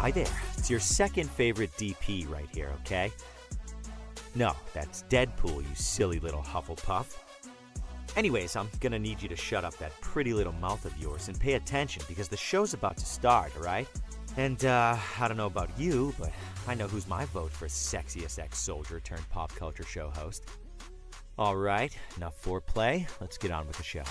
Hi there. It's your second favorite DP right here, okay? No, that's Deadpool, you silly little Hufflepuff. Anyways, I'm gonna need you to shut up that pretty little mouth of yours and pay attention because the show's about to start, alright? And, I don't know about you, but I know who's my vote for sexiest ex-soldier turned pop culture show host. Alright, enough foreplay. Let's get on with the show.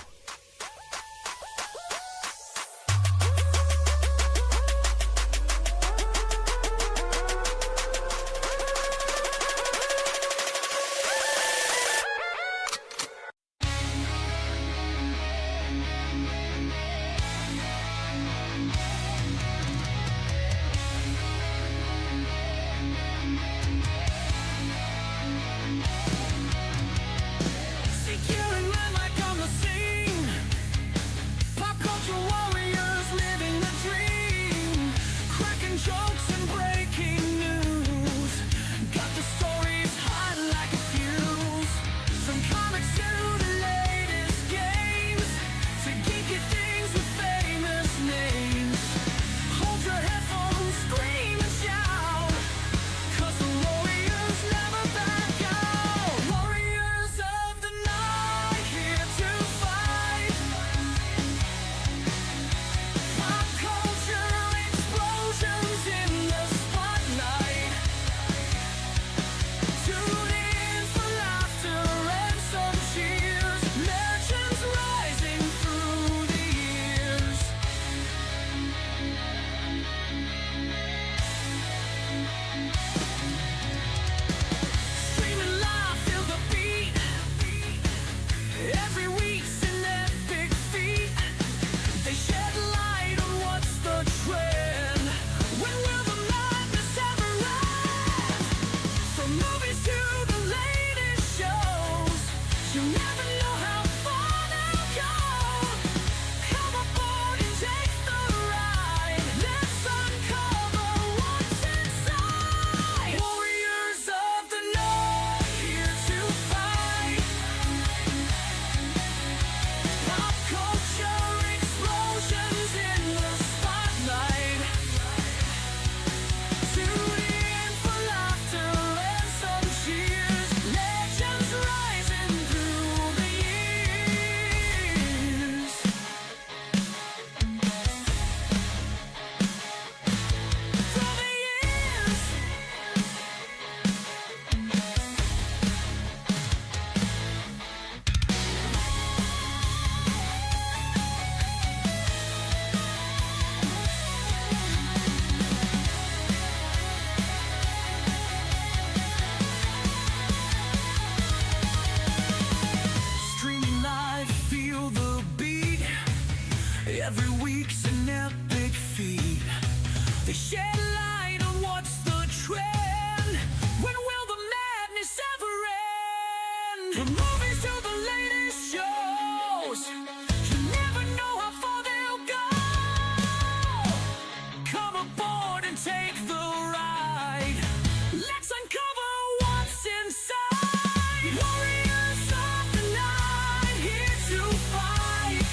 Every week's an epic feat. They shed light on what's the trend. When will the madness ever end? From movies to the latest shows, you never know how far they'll go. Come aboard and take the ride. Let's uncover what's inside. Warriors of the night, here to fight.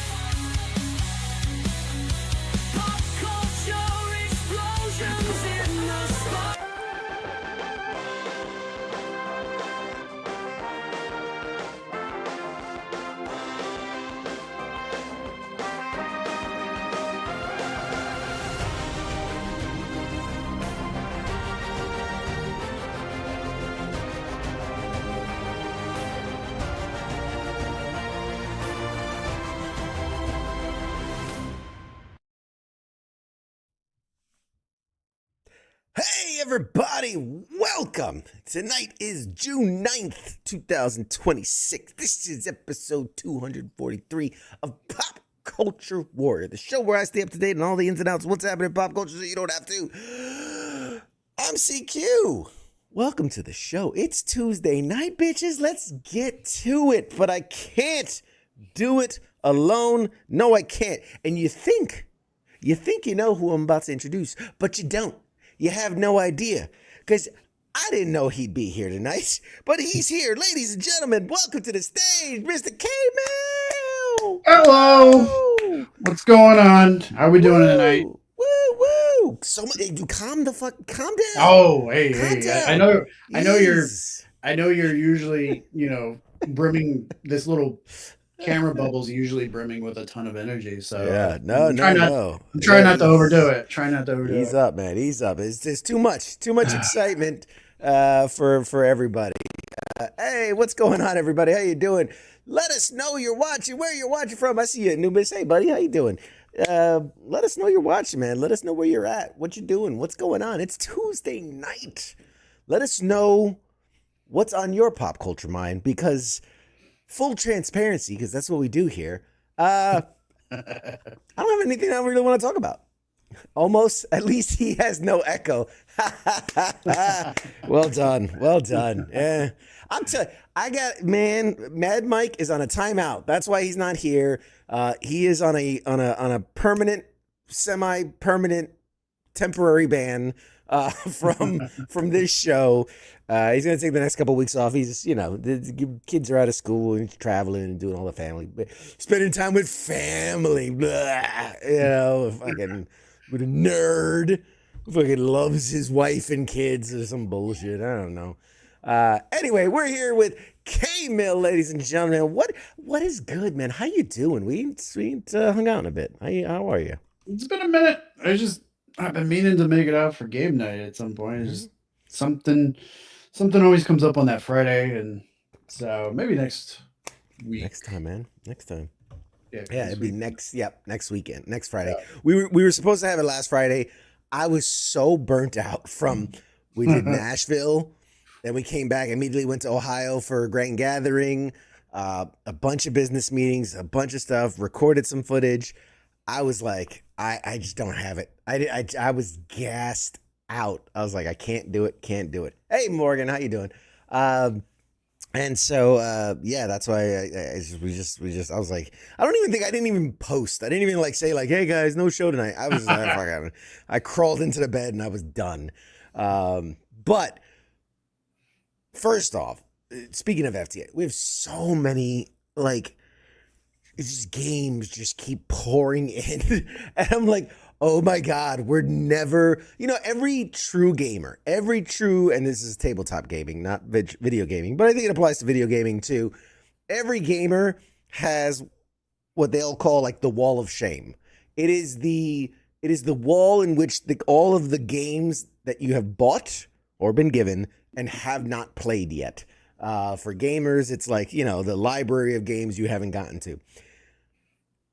Pop culture explosions in the spot. Hey everybody, welcome! Tonight is June 9th, 2026. This is episode 243 of Pop Culture Warrior, the show where I stay up to date on all the ins and outs of what's happening in pop culture so you don't have to. I'm CQ. Welcome to the show. It's Tuesday night, bitches. Let's get to it. But I can't do it alone. No, I can't. And you think you know who I'm about to introduce, but you don't. You have no idea, because I didn't know he'd be here tonight, but he's here. Ladies and gentlemen, welcome to the stage, Mr. K-Mail. Hello. What's going on? How are we doing tonight? Woo, do. So much. Hey, dude, calm down. Oh, Calm hey, I down. know, Jeez. I know you're usually, brimming this little camera bubble's usually brimming with a ton of energy. So Yeah, no. I'm trying Yeah, not to overdo it. Try not to overdo ease it. up, man. Ease up. It's too much excitement for everybody. Hey, what's going on, everybody? How you doing? Let us know you're watching, where you're watching from. I see you, Anubis. Hey, buddy, how you doing? Let us know you're watching, man. Let us know where you're at, what you're doing, what's going on. It's Tuesday night. Let us know what's on your pop culture mind, because full transparency, because that's what we do here. I don't have anything I really want to talk about. Almost. At least he has no echo. Well done. Yeah. I'm telling you, Mad Mike is on a timeout. That's why he's not here. He is on a permanent, semi-permanent, temporary ban from this show. He's gonna take the next couple of weeks off. He's the kids are out of school and he's traveling and doing all the family, spending time with family. Blah, fucking with a nerd who fucking loves his wife and kids or some bullshit. I don't know. Anyway, we're here with K-Mill, ladies and gentlemen. What is good, man? How you doing? We ain't hung out in a bit. How are you? It's been a minute. I've been meaning to make it out for game night at some point. It's just something always comes up on that Friday, and so maybe next week. Next time, man. Next time. Yeah, It'd be next weekend, next Friday. Yeah. We were supposed to have it last Friday. I was so burnt out from we did Nashville, then we came back, immediately went to Ohio for a Grand Gathering, a bunch of business meetings, a bunch of stuff, recorded some footage. I was like, I just don't have it. I was gassed out. I was like, I can't do it. Hey, Morgan, how you doing? And so, that's why I was like, I didn't even post. I didn't even say hey guys, no show tonight. I was I crawled into the bed and I was done. But first off, speaking of FTA, we have so many games just keep pouring in, and I'm like, oh my God, we're never, every true gamer, and this is tabletop gaming, not video gaming, but I think it applies to video gaming too. Every gamer has what they'll call the wall of shame. It is the wall in which all of the games that you have bought or been given and have not played yet. For gamers, it's the library of games you haven't gotten to.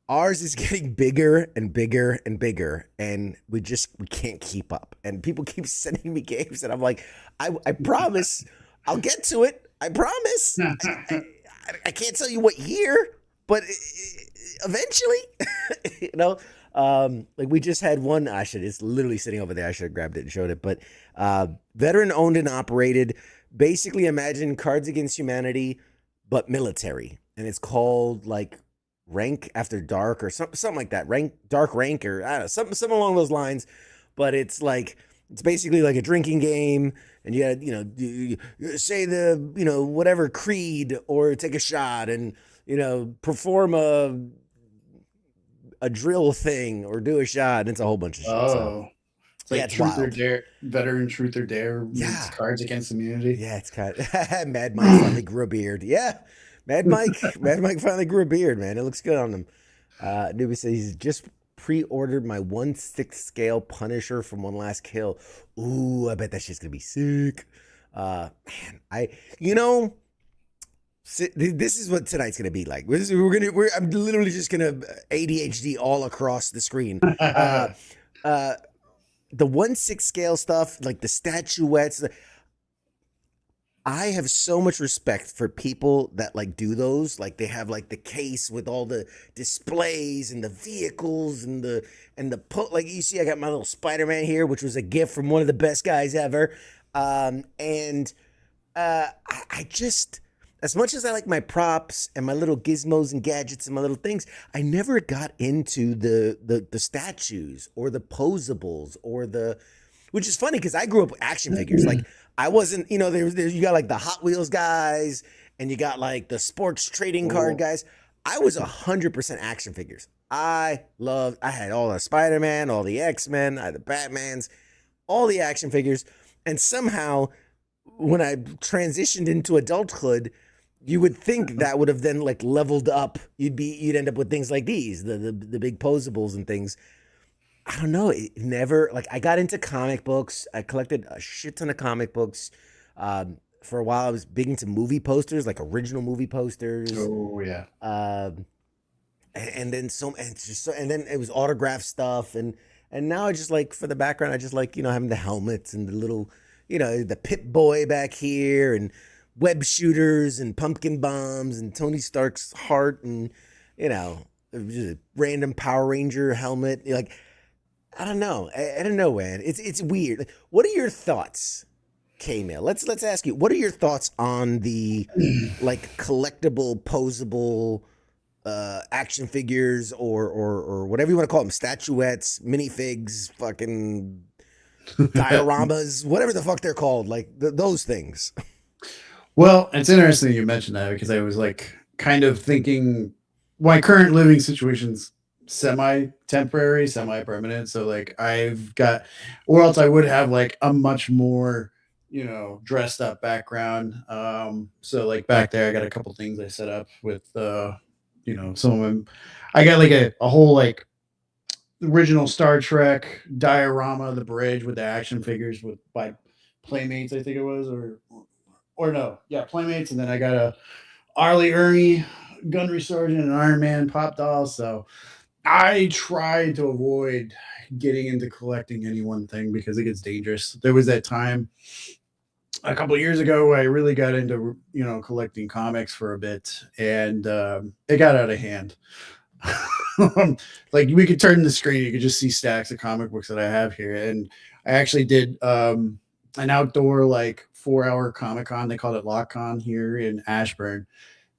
Ours is getting bigger and bigger and bigger, and we can't keep up. And people keep sending me games, and I'm like, I promise I'll get to it. I promise. I can't tell you what year, but eventually, we just had one. It's literally sitting over there. I should have grabbed it and showed it. But veteran owned and operated. Basically, imagine Cards Against Humanity, but military, and it's called Rank After Dark or something like that. Dark Rank, or I don't know, something along those lines. But it's basically like a drinking game, and you say the whatever creed or take a shot and perform a drill thing or do a shot, and it's a whole bunch of shit. Oh, it's it's Truth wild. or Dare, veteran Truth or Dare. Yeah, Cards Against Humanity. Yeah, it's kind of Mad Mike finally grew a beard. Yeah. Mad Mike finally grew a beard, man. It looks good on him. Newbie says he's just pre-ordered my 1/6 scale Punisher from One Last Kill. Ooh, I bet that shit's gonna be sick. Man, this is what tonight's gonna be like. I'm literally just gonna ADHD all across the screen. The 1/6 scale stuff, the statuettes. I have so much respect for people that do those. They have the case with all the displays and the vehicles and the you see, I got my little Spider-Man here, which was a gift from one of the best guys ever. I just, as much as I like my props and my little gizmos and gadgets and my little things, I never got into the statues or the posables or which is funny because I grew up with action figures. I wasn't, you got the Hot Wheels guys and you got the sports trading card guys. I was 100% action figures. I had all the Spider-Man, all the X-Men, I had the Batmans, all the action figures. And somehow, when I transitioned into adulthood, you would think that would have then like leveled up. You'd end up with things like these, the big posables and things. I don't know. It never like I got into comic books. I collected a shit ton of comic books. For a while, I was big into movie posters, like original movie posters. Oh yeah. And then and it's just and then it was autograph stuff and now I just like for the background I just like having the helmets and the little the Pip Boy back here and web shooters and pumpkin bombs and Tony Stark's heart and just a random Power Ranger helmet like I don't know. I don't know, man. It's weird. Like, what are your thoughts, K-Mail? Let's ask you. What are your thoughts on the like collectible, posable action figures or whatever you want to call them, statuettes, minifigs, fucking dioramas, whatever the fuck they're called, like those things. Well, it's interesting you mentioned that because I was like kind of thinking my current living situation's semi-temporary, semi-permanent. So like I've got, or else I would have like a much more, dressed up background. So like back there, I got a couple things I set up with, some of them. I got like a whole like original Star Trek diorama of the bridge with the action figures by Playmates, I think it was, or no, yeah, Playmates, and then I got a Arlie Ernie, Gundry Sergeant, and Iron Man pop dolls. So I try to avoid getting into collecting any one thing because it gets dangerous. There was that time a couple of years ago I really got into collecting comics for a bit, and it got out of hand. Like we could turn the screen, you could just see stacks of comic books that I have here, and I actually did an outdoor like 4-hour Comic Con. They called it LockCon here in Ashburn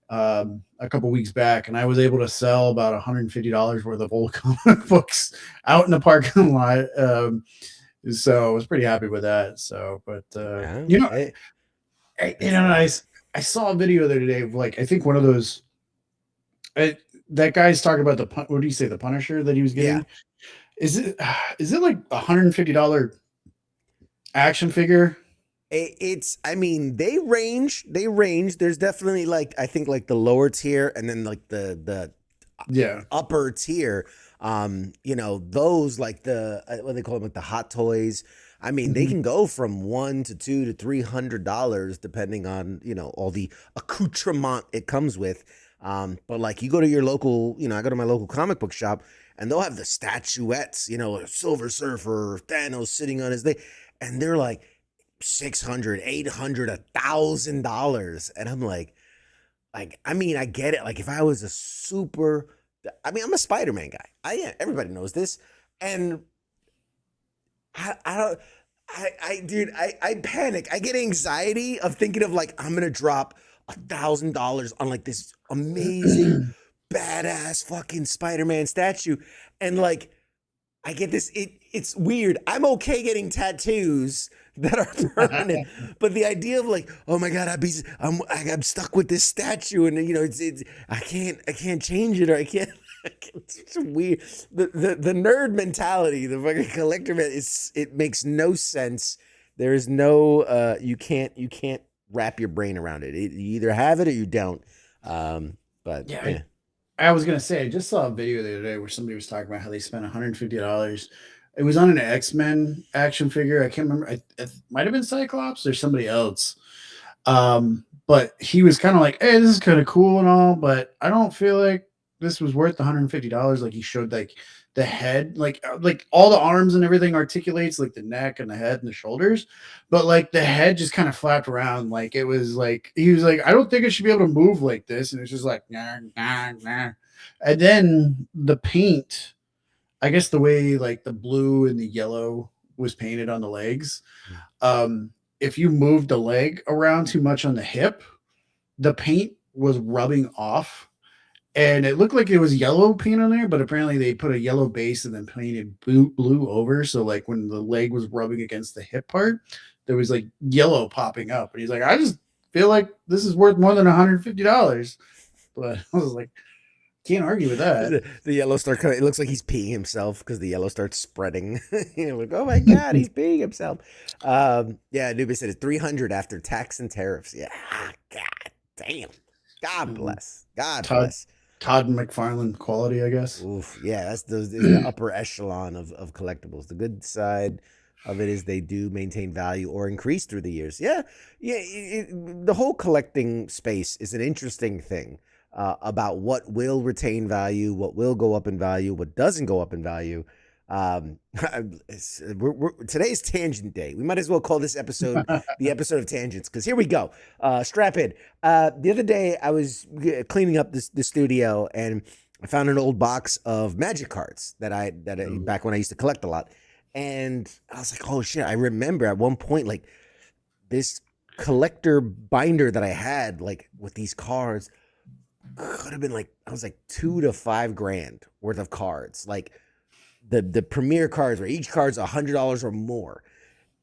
a couple weeks back, and I was able to sell about $150 worth of old comic books out in the parking lot. So I was pretty happy with that. So, but I saw a video the other day of like I think one of those. That guy's talking about what do you say, the Punisher that he was getting? Yeah. Is it like $150 action figure? I mean, they range. There's definitely like I think like the lower tier and then like the upper tier. Those like the what they call them, like the hot toys. I mean, they can go from $100 to $200 to $300 depending on all the accoutrement it comes with. But like you go to your local, I go to my local comic book shop and they'll have the statuettes, Silver Surfer, Thanos sitting on his thing, and they're like $600, $800, $1,000. And I'm like, I mean, I get it. Like if I was I'm a Spider-Man guy. Everybody knows this. And I panic. I get anxiety of thinking of like, I'm going to drop $1,000 on like this amazing badass fucking Spider-Man statue. And like, I get this, it's weird. I'm okay getting tattoos that are permanent, but the idea of like, oh my God, I'm stuck with this statue and I can't change it, or I can't, it's weird. The nerd mentality, the fucking collector it makes no sense. There is no, you can't wrap your brain around it. You either have it or you don't. But yeah. I was gonna say I just saw a video the other day where somebody was talking about how they spent $150. It was on an X-Men action figure. I can't remember. It might have been Cyclops or somebody else. But he was kind of like, "Hey, this is kind of cool and all, but I don't feel like this was worth $150." Like he showed like the head, like all the arms and everything articulates, like the neck and the head and the shoulders, but like the head just kind of flapped around. Like it was like he was like, I don't think I should be able to move like this, and it's just like nah, nah, nah. And then the paint, I guess the way like the blue and the yellow was painted on the legs, if you moved the leg around too much on the hip, the paint was rubbing off. And it looked like it was yellow paint on there, but apparently they put a yellow base and then painted blue over. So like when the leg was rubbing against the hip part, there was like yellow popping up. And he's like, I just feel like this is worth more than $150. But I was like, Can't argue with that. The yellow start coming. It looks like he's peeing himself because the yellow starts spreading. You're like, oh my god, he's peeing himself. Yeah, Nubis said it's 300 after tax and tariffs. Yeah, god damn. God bless. God bless. Todd McFarlane quality, I guess. Oof, yeah, that's the upper echelon of collectibles. The good side of it is they do maintain value or increase through the years. Yeah, the whole collecting space is an interesting thing about what will retain value, what will go up in value, what doesn't go up in value. Today's tangent day. We might as well call this episode the episode of tangents because here we go. Strap in. The other day I was cleaning up the studio and I found an old box of magic cards that I back when I used to collect a lot, and I was like, oh shit! I remember at one point like this collector binder that I had like with these cards could have been like I was like $2,000 to $5,000 worth of cards, like. The premier cards where each card's $100 or more.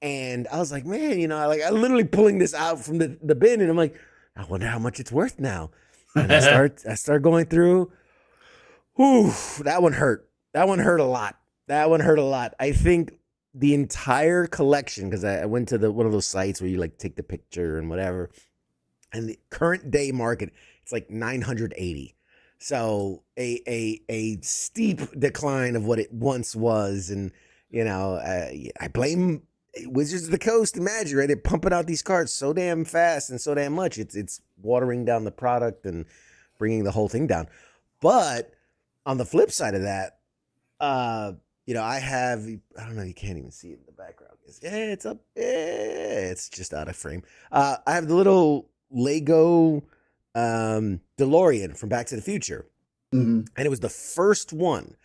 And I was like, man, you know, like I'm literally pulling this out from the bin and I'm like, I wonder how much it's worth now. And I start going through. Whew, that one hurt. That one hurt a lot. I think the entire collection, because I went to one of those sites where you like take the picture and whatever. And the current day market, it's like 980. So a steep decline of what it once was, and you know, I blame Wizards of the Coast and Magic, right? They're pumping out these cards so damn fast and so damn much. It's watering down the product and bringing the whole thing down. But on the flip side of that, you know, I don't know, you can't even see it in the background. It's up. It's just out of frame. I have the little Lego DeLorean from Back to the Future. And it was the first one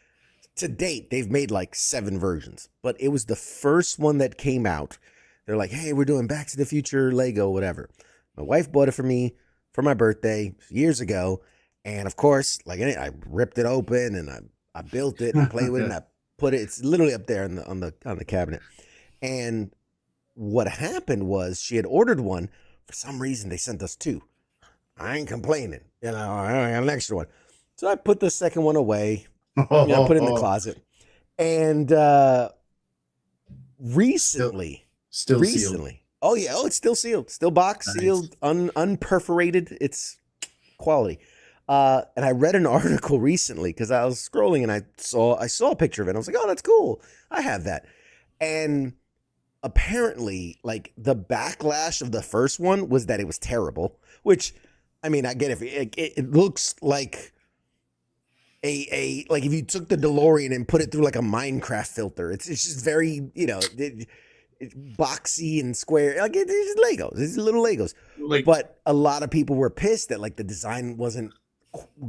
to date. They've made like 7 versions, but it was the first one that came out. They're like, hey, we're doing Back to the Future Lego, whatever. My wife bought it for me for my birthday years ago. And of course, like I ripped it open and I built it and played with it and I put it, it's literally up there on the cabinet. And what happened was she had ordered one. For some reason, they sent us 2. I ain't complaining. You know, I got an extra one. So I put the second one away. You know, I put it in the closet. And recently. Sealed. Oh, yeah. Oh, it's still sealed. Still box sealed, unperforated. It's quality. And I read an article recently because I was scrolling and I saw a picture of it. I was like, oh, that's cool. I have that. And apparently, like, the backlash of the first one was that it was terrible, which... I mean, I get it. It looks like like if you took the DeLorean and put it through like a Minecraft filter. It's just very, you know, boxy and square. Like it's Legos. It's little Legos. Like, but a lot of people were pissed that like the design wasn't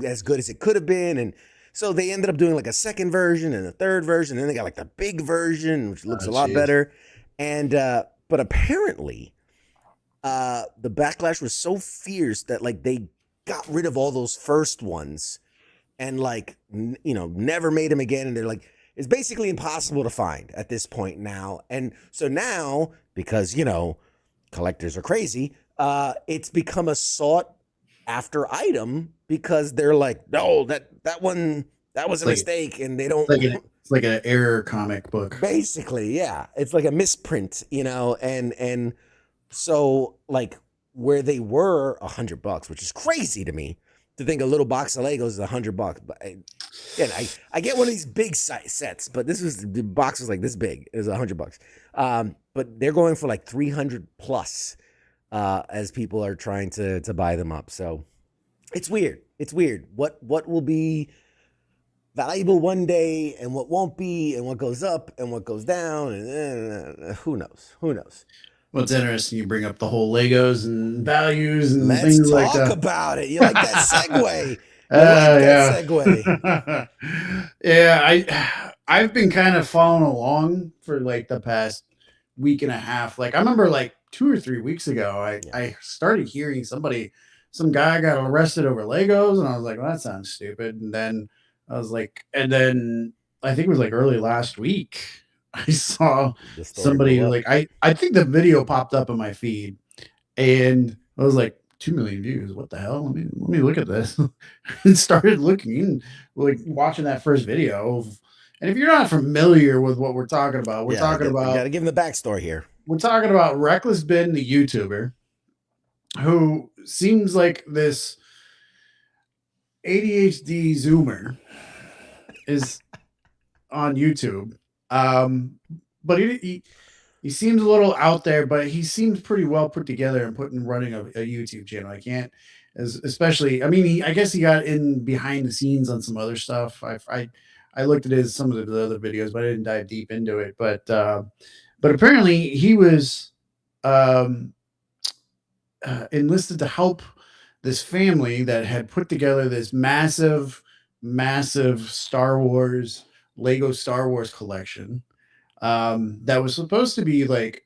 as good as it could have been, and so they ended up doing like a second version and a third version, and then they got like the big version, which looks a lot better. And but apparently. The backlash was so fierce that like they got rid of all those first ones and like you know never made them again, and they're like it's basically impossible to find at this point now. And so now, because you know collectors are crazy, it's become a sought after item because they're like, no, that was a mistake, and they don't. It's like an error comic book, basically. Yeah, it's like a misprint, you know, and. So, like, where they were $100, which is crazy to me to think a little box of Legos is $100. But again, I get one of these big sets, but the box was like this big. It was $100. But they're going for like 300 plus as people are trying to buy them up. So it's weird. It's weird. What will be valuable one day and what won't be, and what goes up and what goes down, and who knows? Who knows? Well, it's interesting you bring up the whole Legos and values and things like that. Let's talk about it. You like that segue? That segue. Yeah, I've been kind of following along for like the past week and a half. Like I remember like 2 or 3 weeks ago, I started hearing some guy got arrested over Legos, and I was like, well, that sounds stupid. And then I think it was like early last week. I saw somebody like I think the video popped up in my feed, and I was like, 2 million views. What the hell? Let me look at this. And started looking, like watching that first video. And if you're not familiar with what we're talking about, Yeah, gotta give him the backstory here. we're talking about Reckless Ben, the YouTuber, who seems like this ADHD Zoomer is on YouTube. But he seems a little out there, but he seems pretty well put together and running a YouTube channel. I can't, especially. I mean, I guess he got in behind the scenes on some other stuff. I looked at some of the other videos, but I didn't dive deep into it. But apparently he was um, enlisted to help this family that had put together this massive Lego Star Wars collection that was supposed to be like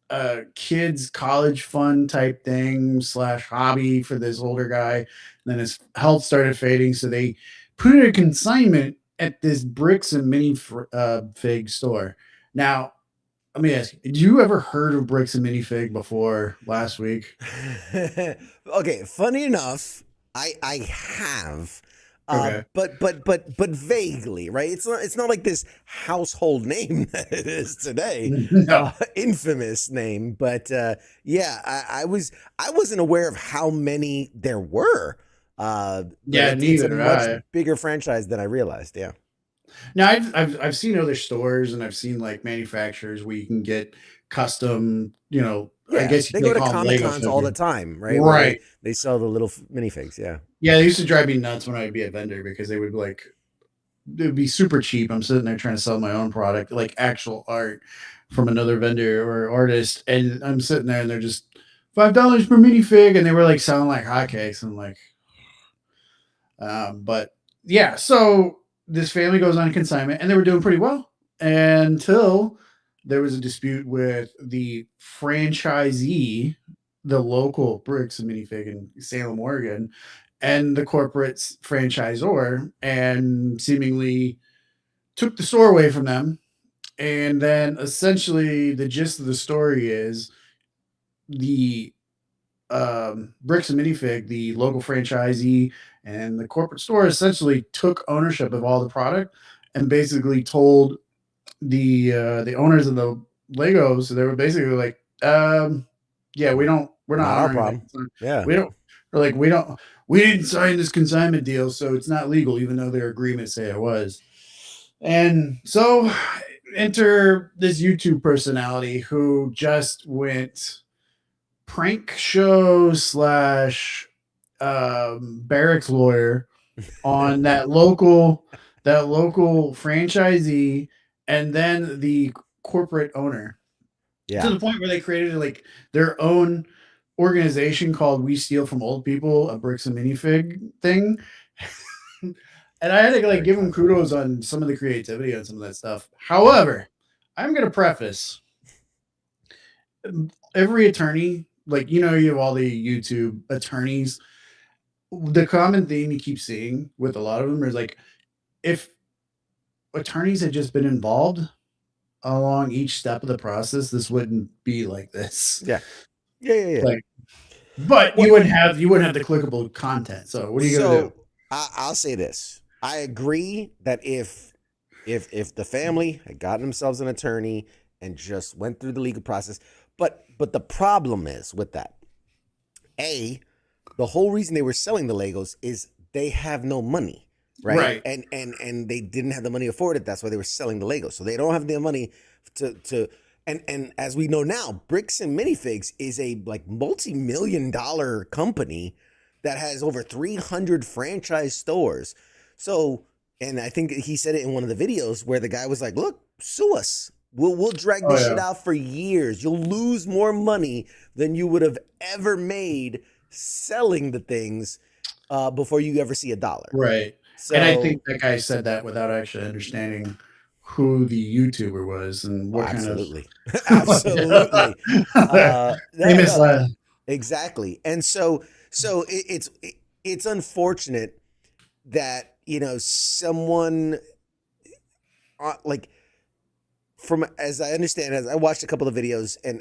a kids college fun type thing / hobby for this older guy. And then his health started fading, so they put it in consignment at this bricks and mini fig store. Now, let me ask you, did you ever heard of bricks and minifig before last week? Okay, funny enough, I have. Okay. But vaguely, right? It's not like this household name that it is today, No. infamous name. But yeah, I wasn't aware of how many there were. Yeah, it's a neither much bigger franchise than I realized. Yeah, Now I've seen other stores and I've seen like manufacturers where you can get custom, I yeah. guess They they go to call them Comic Lego Cons all the figures. time, right? Where Right. they sell the little minifigs. Yeah. Yeah, they used to drive me nuts when I'd be a vendor because they would like it would be super cheap. I'm sitting there trying to sell my own product, like actual art from another vendor or artist, and I'm sitting there and they're just $5 per minifig, and they were like selling like hotcakes. And I'm like, but yeah, so this family goes on consignment and they were doing pretty well until there was a dispute with the franchisee, the local bricks and minifig in Salem, Oregon, and the corporate franchisor, and seemingly took the store away from them. And then essentially the gist of the story is the bricks and minifig, the local franchisee and the corporate store essentially took ownership of all the product and basically told the owners of the Legos. They were basically like, yeah, we're not Not our honoring problem. that. Yeah. We don't. They're like, we didn't sign this consignment deal, so it's not legal, even though their agreements say it was. And so enter this YouTube personality who just went prank show / barracks lawyer on that local franchisee and then the corporate owner, Yeah. to the point where they created like their own organization called We Steal from Old People, a bricks and minifig thing. And I had to like give them kudos on some of the creativity on some of that stuff. However, I'm going to preface every attorney, like, you have all the YouTube attorneys. The common theme you keep seeing with a lot of them is like, if attorneys had just been involved along each step of the process, this wouldn't be like this. Yeah. Like, but you wouldn't have the clickable content. So what are you gonna do? I'll say this. I agree that if the family had gotten themselves an attorney and just went through the legal process, but the problem is with that. The whole reason they were selling the Legos is they have no money, right? And they didn't have the money to afford it. That's why they were selling the Legos. So they don't have the money to and as we know now, Bricks and Minifigs is a like multi-million-dollar company that has over 300 franchise stores. So, and I think he said it in one of the videos where the guy was like, "Look, sue us. We'll drag this shit out for years. You'll lose more money than you would have ever made selling the things before you ever see a dollar." Right. So, And I think that guy said that without actually understanding who the YouTuber was and what absolutely. kind of Absolutely. they misled. Exactly. And so it's unfortunate that, someone like, from, as I understand, as I watched a couple of videos and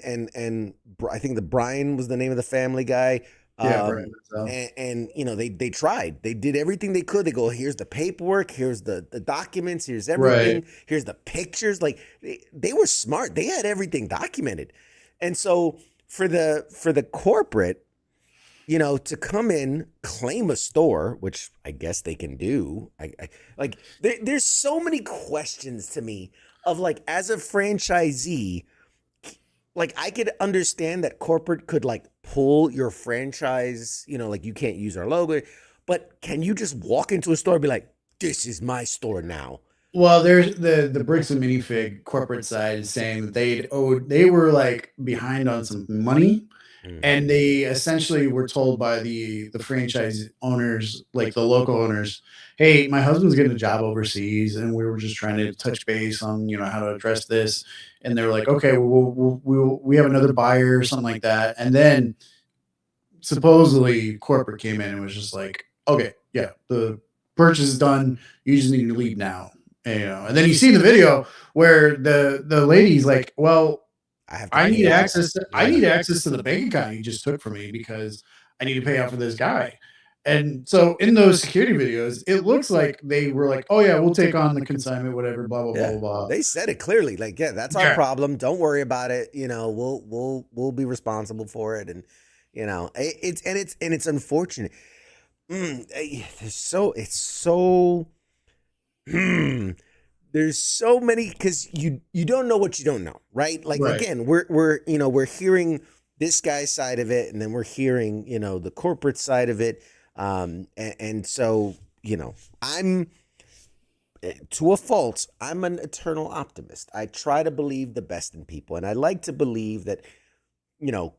I think the Brian was the name of the family guy. Yeah, right. So. And you know, they tried. They did everything they could. They go, here's the paperwork, here's the documents, here's everything, Right. here's the pictures. Like they were smart. They had everything documented. And so for the corporate, you know, to come in, claim a store, which I guess they can do. Like there's so many questions to me of like, as a franchisee, like I could understand that corporate could like pull your franchise, you know, like you can't use our logo, but can you just walk into a store and be like, this is my store now? Well, there's the bricks and minifig corporate side is saying that they were like behind on some money, and they essentially were told by the franchise owners, like the local owners, hey, my husband's getting a job overseas, and we were just trying to touch base on how to address this. And they were like, okay, we have another buyer or something like that. And then supposedly corporate came in and was just like, okay, yeah, the purchase is done. You just need to leave now. And then you see the video where the lady's like, well, I have to I pay need out. access. I need access to the bank account you just took from me because I need to pay out for this guy. And so in those security videos, it looks like they were like, oh yeah, we'll take on the consignment, whatever, blah blah blah Yeah, blah. they said it clearly. Like, yeah, that's our Yeah. problem. Don't worry about it. You know, we'll be responsible for it. And you know, it's unfortunate. It's so. There's so many, because you don't know what you don't know, right? Like Right. again, we're hearing this guy's side of it, and then we're hearing the corporate side of it, and so I'm to a fault. I'm an eternal optimist. I try to believe the best in people, and I like to believe that the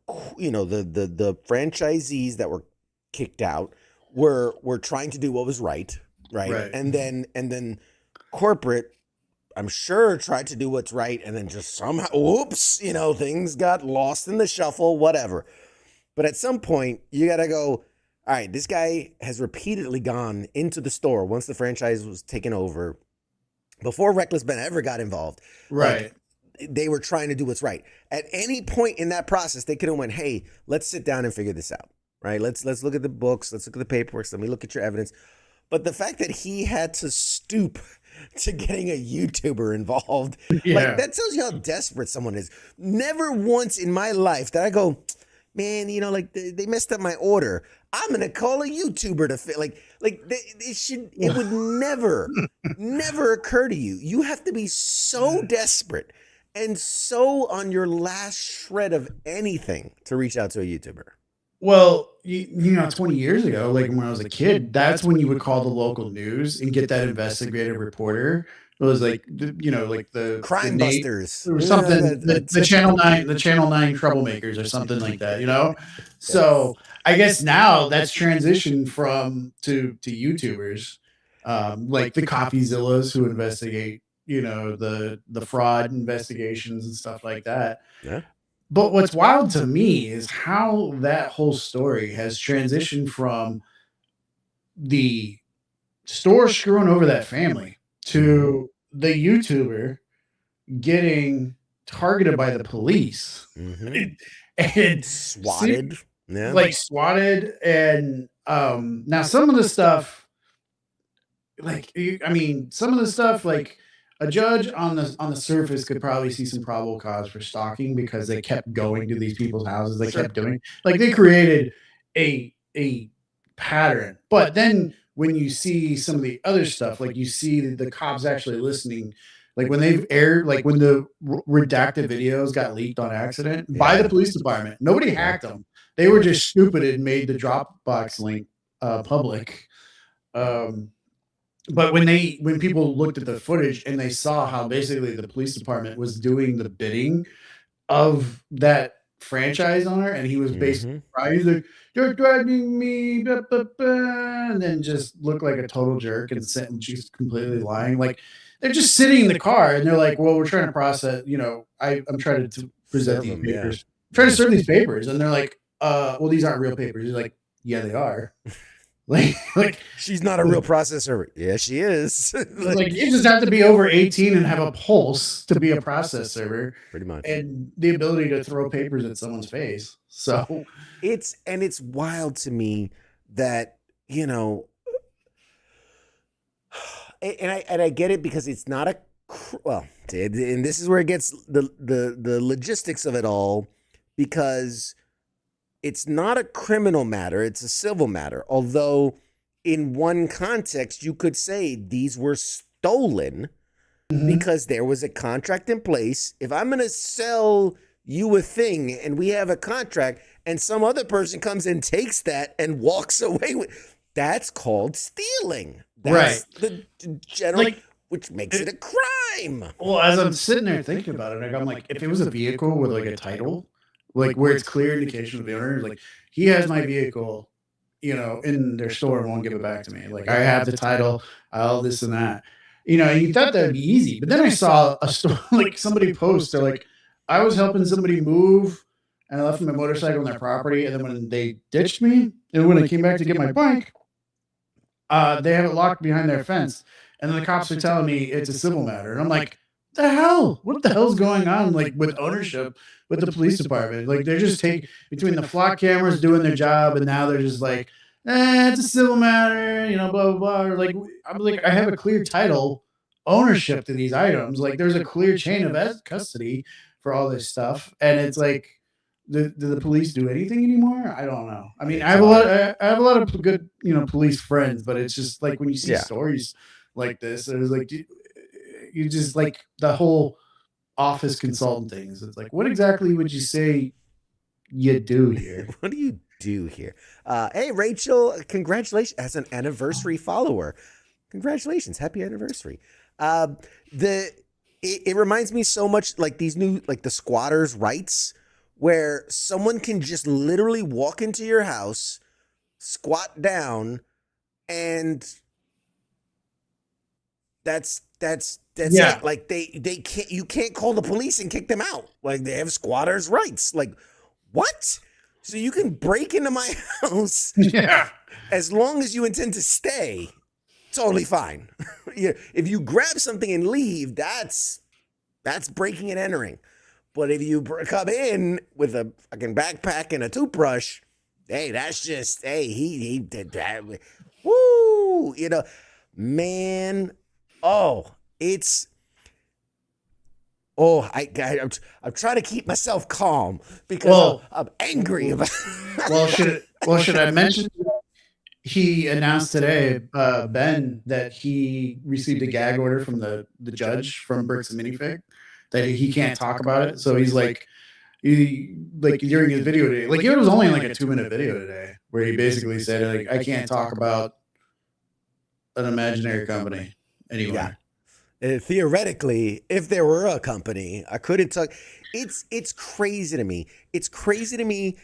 franchisees that were kicked out were trying to do what was right, Right. and then corporate, I'm sure, tried to do what's right, and then just somehow, whoops, things got lost in the shuffle, whatever. But at some point, you got to go, all right, this guy has repeatedly gone into the store once the franchise was taken over, before Reckless Ben ever got involved. Right. Like, they were trying to do what's right. At any point in that process, they could have went, hey, let's sit down and figure this out, right? Let's look at the books. Let's look at the paperwork. Let me look at your evidence. But the fact that he had to stoop to getting a YouTuber involved, Yeah. like, that tells you how desperate someone is. Never once in my life did I go, man, like they messed up my order, I'm gonna call a YouTuber to fit. It would never occur to you. You have to be so desperate and so on your last shred of anything to reach out to a YouTuber. Well, 20 years ago, like when I was a kid, that's when you would call the local news and get that investigative reporter. It was like, like the Crime Nate Busters or something, the Channel 9 troublemakers or something like that. So I guess now that's transitioned to YouTubers, like the CopyZillas who investigate, the fraud investigations and stuff like that. Yeah. But what's wild to me is how that whole story has transitioned from the store screwing over that family to the YouTuber getting targeted by the police and Swatted. Yeah. like swatted. And now some of the stuff, some of the stuff, like a judge on the surface could probably see some probable cause for stalking because they kept going to these people's houses. They kept doing, like, they created a pattern. But then when you see some of the other stuff, like you see the cops actually listening, like when they've aired, like when the redacted videos got leaked on accident by the police department, nobody hacked them. They were just stupid and made the Dropbox link public. But when people looked at the footage and they saw how basically the police department was doing the bidding of that franchise owner, and he was basically he's like, "You're threatening me," blah, blah, blah, and then just looked like a total jerk and she's completely lying. Like, they're just sitting in the car and they're like, "Well, we're trying to process. I'm trying to present these papers, trying to serve these papers," and they're like, "Well, these aren't real papers." He's like, "Yeah, they are." Like She's not a real process server. Yeah, she is. like you just have to be over 18 and have a pulse to be a process server, pretty much. and the ability to throw papers at someone's face. So It's wild to me that, you know, and I get it because it's not a well, and this is where it gets the logistics of it all, because it's not a criminal matter, it's a civil matter. Although in one context you could say these were stolen because there was a contract in place. If I'm going to sell you a thing and we have a contract and some other person comes and takes that and walks away with, that's called stealing. That's the general, which makes it a crime. well, as I'm sitting there thinking about it, I'm like, if it was a vehicle with like a title, like where it's clear indication of the owner, like he has my vehicle, in their store and won't give it back to me. Like I have the title, all this and that. You thought that'd be easy, but then I saw a store like somebody post, they're like, I was helping somebody move and I left my motorcycle on their property, and then when they ditched me, and when I came back to get my bike, they have it locked behind their fence, and then the cops are telling me it's a civil matter, and I'm like, the hell? What the hell's going on? Like with ownership, with the police department, like they're just between the flock cameras doing their job, and now they're just like, it's a civil matter, blah blah blah. Or like I'm like, I have a clear title ownership to these items. Like there's a clear chain of custody for all this stuff, and it's like, do the police do anything anymore? I don't know. I mean, I have a lot of good, police friends, but it's just like when you see stories like this, it was like you just like the whole office consultant things. It's like, what exactly would you say you do here? What do you do here? Hey, Rachel, congratulations as an anniversary follower. Congratulations, happy anniversary. It reminds me so much like these new, like the squatters' rights, where someone can just literally walk into your house, squat down, and that's it. Like they can't, you can't call the police and kick them out. Like they have squatters' rights. Like what? So you can break into my house, as long as you intend to stay, totally fine. If you grab something and leave, that's breaking and entering. But if you come in with a fucking backpack and a toothbrush, hey, that's just, hey, he did that. Woo! Man. Oh, it's, I'm trying to keep myself calm because I'm angry about should I mention he announced today, Ben, that he received a gag order from the judge from Bricks and Minifig, that he can't talk about it. So he's like, during his video today, like it was only like a 2-minute video today where he basically said, like, I can't talk about an imaginary company anymore. Yeah. Theoretically, if there were a company, I couldn't talk. It's crazy to me. It's crazy to me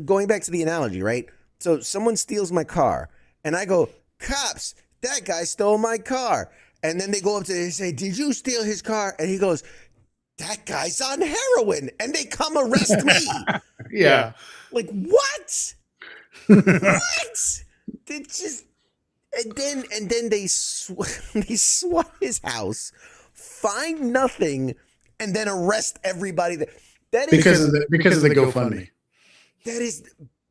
going back to the analogy, right? So someone steals my car and I go, cops, that guy stole my car. And then they go up to him and say, did you steal his car? And he goes, that guy's on heroin. And they come arrest me. Yeah. Like, what? What? They just, and then they swat his house, find nothing, and then arrest everybody. That is because of the GoFundMe. That is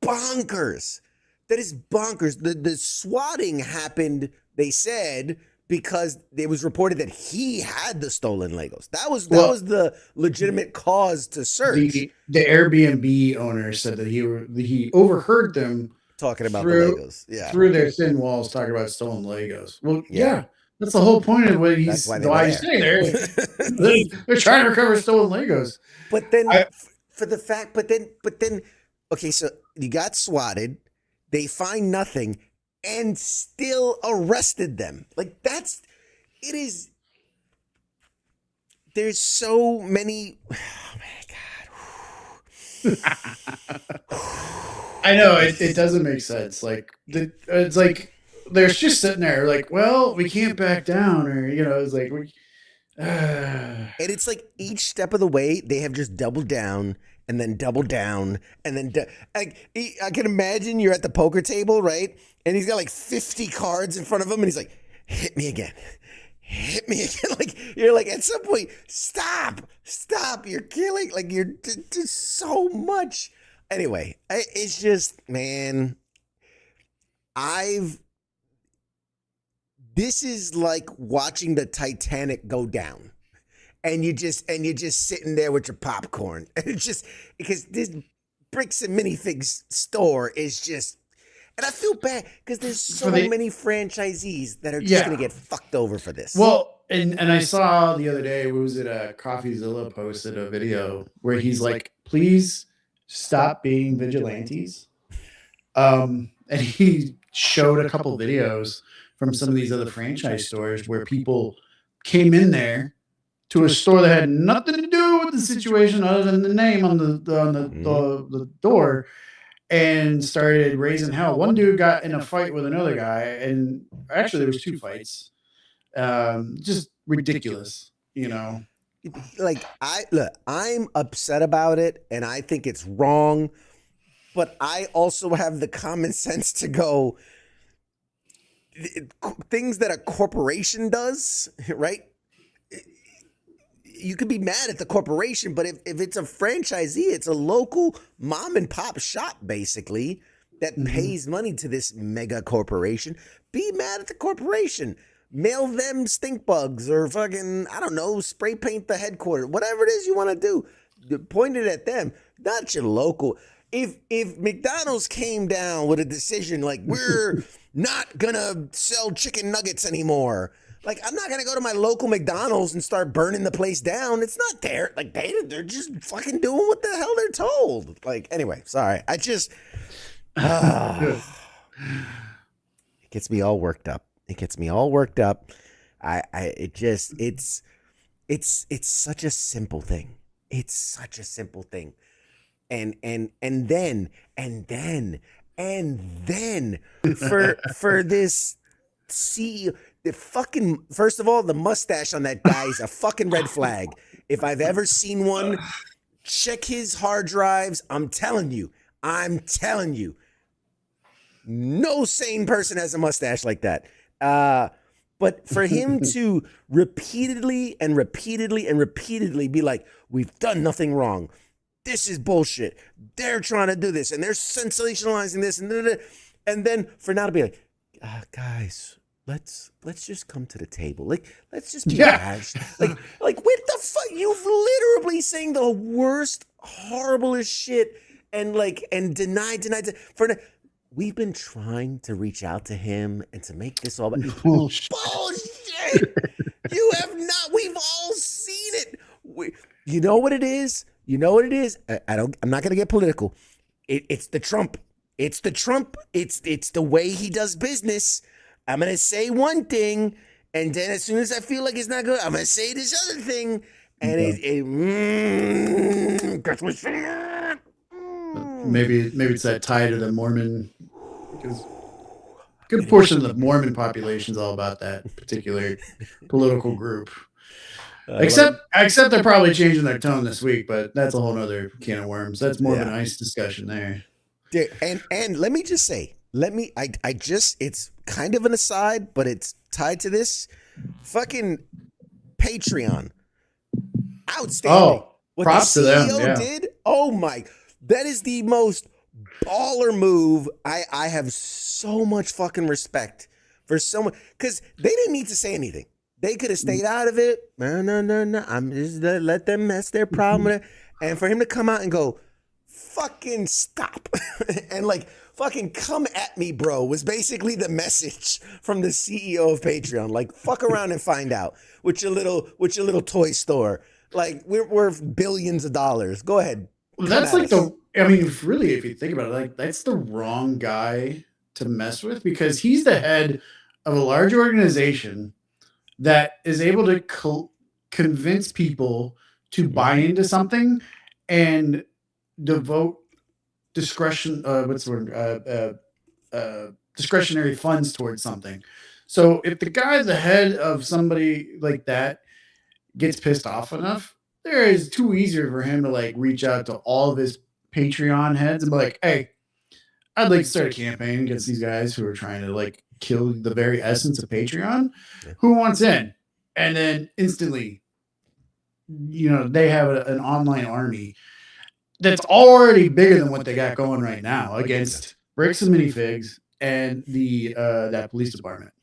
bonkers. That is bonkers. The swatting happened, they said, because it was reported that he had the stolen Legos. That was the legitimate cause to search. The Airbnb owner said that he overheard them talking about the Legos. Yeah. Through their thin walls talking about stolen Legos. Well, yeah. That's the whole point of what he's staying there. They're trying to recover stolen Legos. But then but then okay, so you got swatted, they find nothing, and still arrested them. Like there's so many. Oh my God. I know it doesn't make sense. Like it's like they're just sitting there like, well, we can't back down, or it's like and it's like each step of the way they have just doubled down and then double down, and then I can imagine you're at the poker table, right? And he's got like 50 cards in front of him, and he's like, hit me again. Hit me again. Like, you're like, at some point, stop. You're killing, like, you're just so much. Anyway, it's just, man, this is like watching the Titanic go down. And you're just sitting there with your popcorn. And it's just because this bricks and minifigs store is just, and I feel bad because there's so many franchisees that are just gonna get fucked over for this. Well, and I saw the other day, what was it? CoffeeZilla posted a video where he's like, "Please stop being vigilantes." And he showed a couple videos from some of these other franchise stores where people came in there to a store that had nothing to do with the situation other than the name on the door, and started raising hell. One dude got in a fight with another guy, and actually there was 2 fights. Just ridiculous, you know. Like, I'm upset about it, and I think it's wrong, but I also have the common sense to go, things that a corporation does, right? You could be mad at the corporation, but if it's a franchisee, it's a local mom and pop shop, basically, that pays money to this mega corporation. Be mad at the corporation. Mail them stink bugs or fucking, I don't know, spray paint the headquarters. Whatever it is you want to do, point it at them, not your local. If McDonald's came down with a decision like, we're not gonna sell chicken nuggets anymore, like, I'm not gonna go to my local McDonald's and start burning the place down. It's not there. Like, they're just fucking doing what the hell they're told. Like, anyway, sorry. I just it gets me all worked up. It's such a simple thing. It's such a simple thing. And then for this CEO, the fucking, first of all, the mustache on that guy is a fucking red flag. If I've ever seen one, check his hard drives. I'm telling you, no sane person has a mustache like that. But for him to repeatedly be like, we've done nothing wrong. This is bullshit. They're trying to do this and they're sensationalizing this and then for now to be like, guys, let's just come to the table. Like, let's just be hashed. Like what the fuck? You've literally saying the worst, horriblest shit and deny. We've been trying to reach out to him and to make this all about bullshit. You have not. We've all seen it. You know what it is? I'm not gonna get political. It's the Trump. It's the Trump. It's the way he does business. I'm gonna say one thing, and then as soon as I feel like it's not good, I'm gonna say this other thing, and maybe it's that tie to the Mormon, because a good portion of the Mormon population is all about that particular political group. Except they're probably changing their tone this week, but that's a whole other can of worms. That's more of an ice discussion there. And let me just say, it's kind of an aside, but it's tied to this. Fucking Patreon. Outstanding. Oh, what props the CEO to them. Yeah. did, oh my, that is the most baller move. I have so much fucking respect for someone, because they didn't need to say anything. They could have stayed out of it. No. I'm just let them mess their problem with it. And for him to come out and go, fucking stop. And fucking come at me, bro, was basically the message from the CEO of Patreon. Like, fuck around and find out with your little toy store. Like, we're worth billions of dollars. Go ahead. Well, that's like really, if you think about it, that's the wrong guy to mess with, because he's the head of a large organization that is able to convince people to buy into something and devote discretionary funds towards something. So if the guy, the head of somebody like that, gets pissed off enough, there is too easier for him to like reach out to all of his Patreon heads and be like, hey, I'd like to start a campaign against these guys who are trying to like kill the very essence of Patreon. Yeah. Who wants in? And then instantly, they have an online army that's already bigger than what they got going right now against bricks and minifigs and the that police department.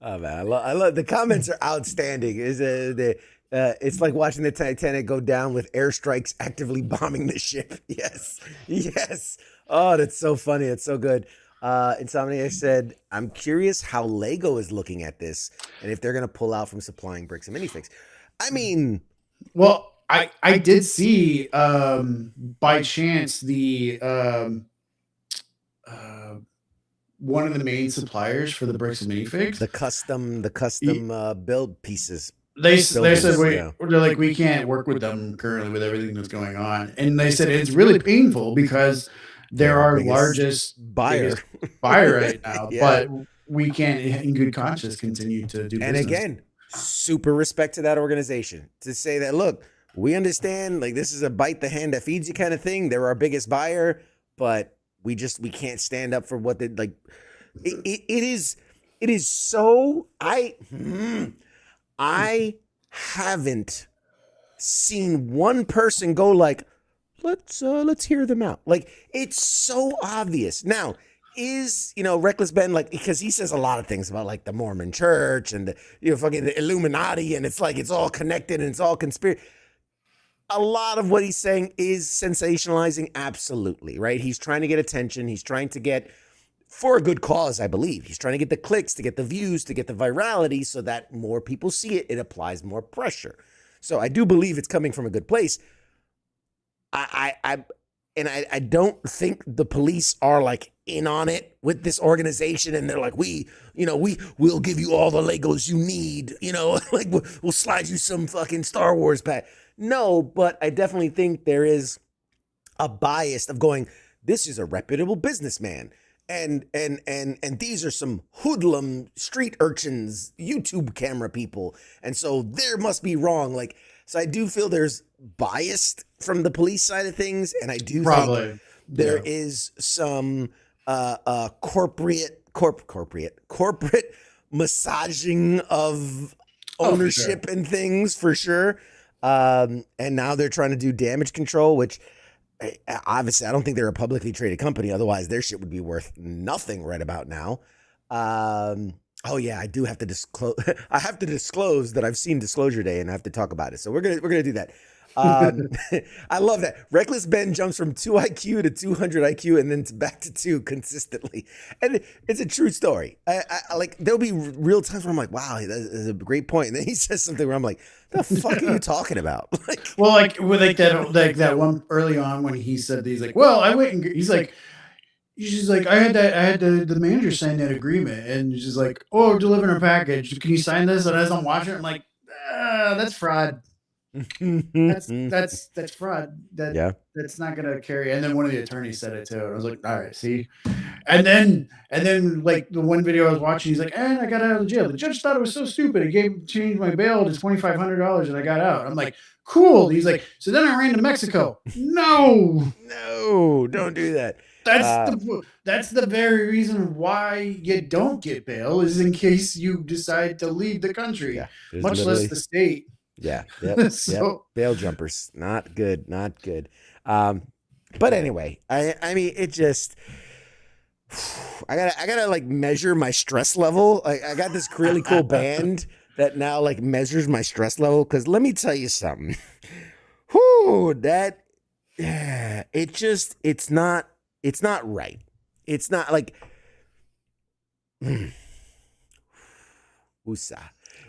Oh man, I love the comments are outstanding. It's like watching the Titanic go down with airstrikes actively bombing the ship. Yes. Oh, that's so funny. It's so good. Insomniac said, "I'm curious how Lego is looking at this and if they're gonna pull out from supplying bricks and minifigs." I mean, well, I did see by chance the one of the main suppliers for the bricks and minifigs, the custom build pieces. They said they're like, we can't work with them currently with everything that's going on, and they said it's really painful because they're our largest buyer right now, but we can't in good conscience continue to do business. And again, super respect to that organization to say that, look, we understand like this is a bite the hand that feeds you kind of thing. They're our biggest buyer, but we can't stand up for what they like. It is so I haven't seen one person go like, let's hear them out. Like, it's so obvious. Now, is, Reckless Ben, like, because he says a lot of things about like the Mormon church and the, fucking the Illuminati, and it's like, it's all connected and it's all conspiracy. A lot of what he's saying is sensationalizing. Absolutely. Right. He's trying to get attention. He's trying to get, for a good cause, I believe. He's trying to get the clicks, to get the views, to get the virality so that more people see it. It applies more pressure. So I do believe it's coming from a good place. I don't think the police are like in on it with this organization, and they're like, we'll give you all the Legos you need, like we'll slide you some fucking Star Wars pack. No, but I definitely think there is a bias of going, this is a reputable businessman. And these are some hoodlum street urchins, YouTube camera people. And so there must be wrong. Like, so I do feel there's biased from the police side of things. And I do think there is some corporate massaging of ownership and things for sure. And now they're trying to do damage control, which obviously I don't think they're a publicly traded company. Otherwise their shit would be worth nothing right about now. Oh yeah, I do have to disclose. I have to disclose that I've seen Disclosure Day and I have to talk about it. So we're gonna do that. I love that. Reckless Ben jumps from 2 IQ to 200 IQ and then back to 2 consistently. And it's a true story. I like, there'll be real times where I'm like, wow, that is a great point. And then he says something where I'm like, the fuck are you talking about? Like, well, like with that one early on when he said, he's like, well, I went and he's like, I had the manager sign that agreement, and she's like, oh, delivering a package. Can you sign this? And as I'm watching it, I'm like, that's fraud. That's fraud. That's not gonna carry. And then one of the attorneys said it too. And I was like, all right, see. And then like the one video I was watching, he's like, and I got out of jail. The judge thought it was so stupid. He changed my bail to $2,500 and I got out. I'm like, cool. He's like, so then I ran to Mexico. No, don't do that. That's the very reason why you don't get bail, is in case you decide to leave the country, much less the state. Yeah. Yep. Bail jumpers. Not good. But anyway, I mean, it just, I gotta like measure my stress level. I got this really cool band that now like measures my stress level. Cause let me tell you something. It's not right. It's not like,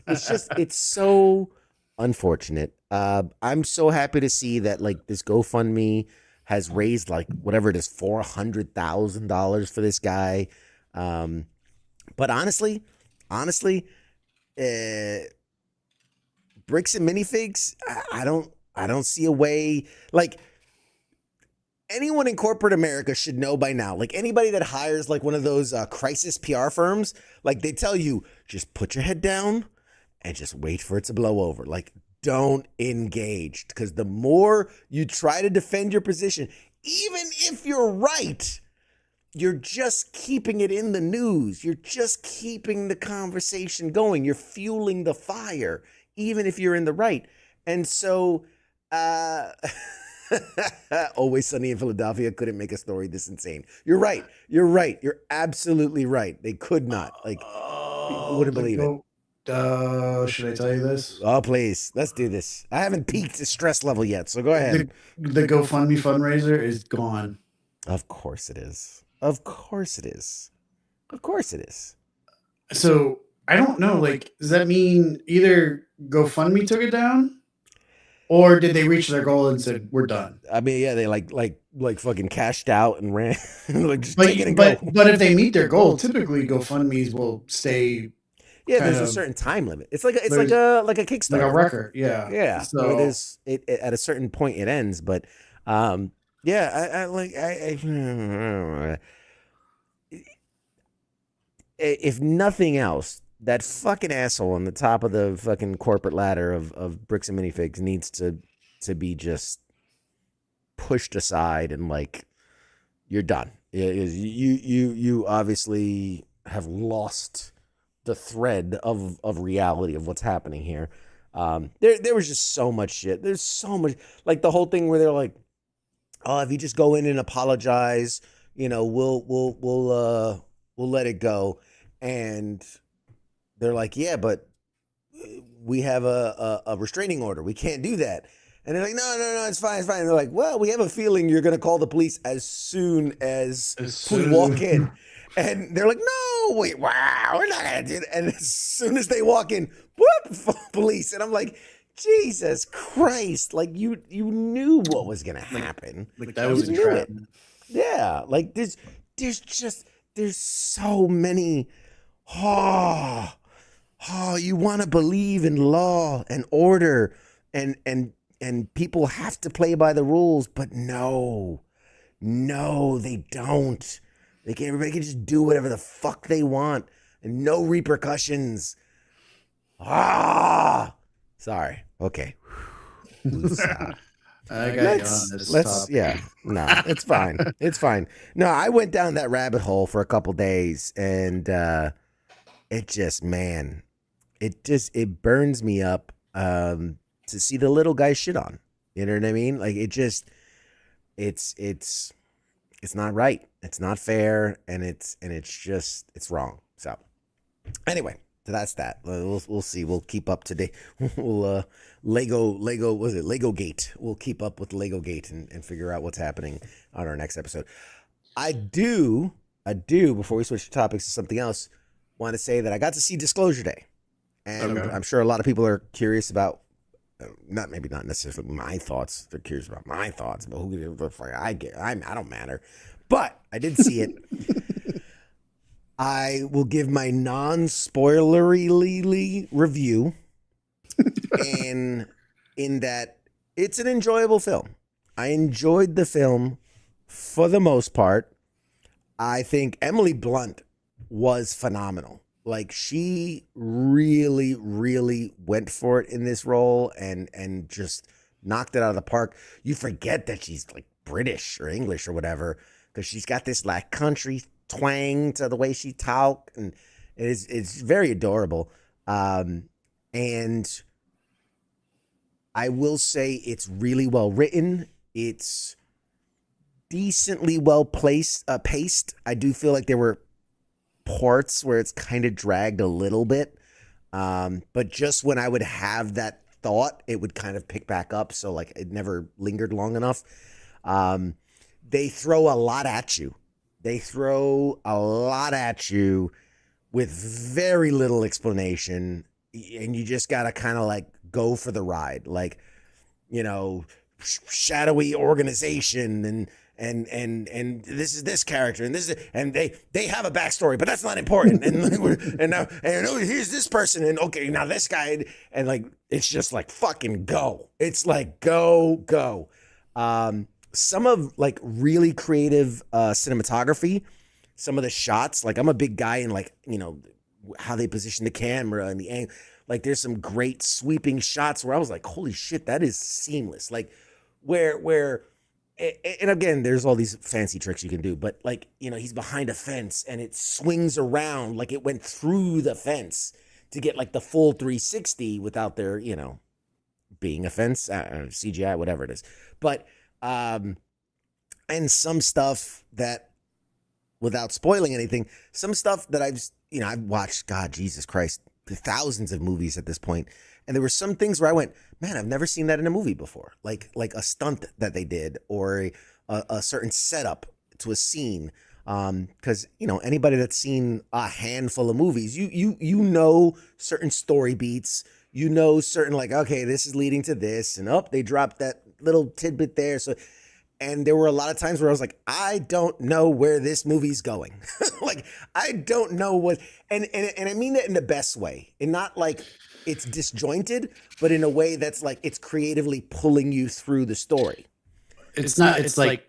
it's so unfortunate. I'm so happy to see that like this GoFundMe has raised like whatever it is, $400,000 for this guy. But honestly, bricks and minifigs, I don't see a way. Like, anyone in corporate America should know by now. Like, anybody that hires like one of those crisis PR firms, like they tell you, just put your head down and just wait for it to blow over. Like, don't engage, because the more you try to defend your position, even if you're right, you're just keeping it in the news. You're just keeping the conversation going. You're fueling the fire, even if you're in the right. And so, Always Sunny in Philadelphia couldn't make a story this insane. You're right. You're right. You're absolutely right. They could not. Like, people wouldn't believe it. Should I tell you this? Oh, please. Let's do this. I haven't peaked the stress level yet, so go ahead. The GoFundMe fundraiser is gone. Of course it is. Of course it is. Of course it is. So I don't know. Like, does that mean either GoFundMe took it down, or did they reach their goal and said we're done? I mean, yeah, they like fucking cashed out and ran. Like, just take it and go. But if they meet their goal, typically GoFundMes will stay. Yeah, there's a certain time limit. It's like a Kickstarter, like a record. Yeah, yeah. So there's it at a certain point it ends, but yeah, if nothing else, that fucking asshole on the top of the fucking corporate ladder of bricks and minifigs needs to be just pushed aside and like, you're done. You obviously have lost the thread of reality of what's happening here. There was just so much shit. There's so much, like the whole thing where they're like, oh, if you just go in and apologize, you know, we'll let it go. And they're like, yeah, but we have a restraining order. We can't do that. And they're like, no, it's fine. And they're like, well, we have a feeling you're going to call the police as soon as we walk in. And they're like, no, wait, wow, we're not going to do that. And as soon as they walk in, whoop, police. And I'm like, Jesus Christ. Like, you knew what was going to happen. Like that was a knew trap. it. Yeah. Like, there's so many. Oh, you want to believe in law and order and people have to play by the rules, but no, they don't. Everybody can just do whatever the fuck they want and no repercussions. Sorry. Okay. I got you on this topic. Yeah, no, it's fine. It's fine. No, I went down that rabbit hole for a couple days and it just, man, it burns me up to see the little guy shit on. You know what I mean? Like, it's not right. It's not fair, and it's wrong. So anyway, that's that. We'll see. We'll keep up to date. We'll Lego Gate. We'll keep up with Lego Gate and figure out what's happening on our next episode. I do before we switch topics to something else, want to say that I got to see Disclosure Day, and okay. I'm sure a lot of people are curious about. Not necessarily my thoughts. They're curious about my thoughts, but who the fuck I don't matter. But I did see it. I will give my non-spoilery review, in that it's an enjoyable film. I enjoyed the film for the most part. I think Emily Blunt was phenomenal. Like, she really, really went for it in this role and just knocked it out of the park. You forget that she's like British or English or whatever, because she's got this like country twang to the way she talk, and it's very adorable. And I will say it's really well written. It's decently well paced. I do feel like there were parts where it's kind of dragged a little bit, but just when I would have that thought, it would kind of pick back up, so like it never lingered long enough. They throw a lot at you with very little explanation, and you just gotta kind of like go for the ride, like, you know, shadowy organization and this is this character and they have a backstory, but that's not important. And now here's this person, and okay, now this guy, and like it's just like fucking go. It's like go. Some of like really creative cinematography. Some of the shots, like I'm a big guy in like, you know, how they position the camera and the angle. Like there's some great sweeping shots where I was like, holy shit, that is seamless. Like where and again, there's all these fancy tricks you can do, but like, you know, he's behind a fence and it swings around like it went through the fence to get like the full 360 without there, you know, being a fence, CGI, whatever it is. But, and some stuff that, without spoiling anything, some stuff that I've watched, God, Jesus Christ, thousands of movies at this point. And there were some things where I went, man, I've never seen that in a movie before. Like a stunt that they did or a certain setup to a scene. Because, you know, anybody that's seen a handful of movies, you know certain story beats, you know certain like, okay, this is leading to this, and they dropped that little tidbit there. So, and there were a lot of times where I was like, I don't know where this movie's going. Like, I don't know what, and I mean that in the best way, and not like it's disjointed, but in a way that's like it's creatively pulling you through the story. It's not like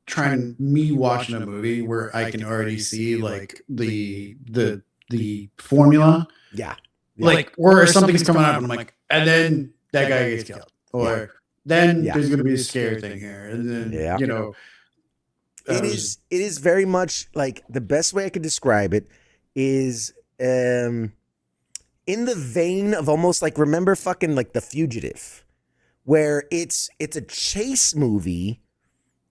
trying me watching a movie where I can already see like the formula. Yeah. Like, or something's coming up and I'm like, and then that guy gets killed. Or then there's going to be a scare thing here. And then, you know. It is very much like the best way I could describe it is in the vein of almost like, remember fucking like The Fugitive, where it's a chase movie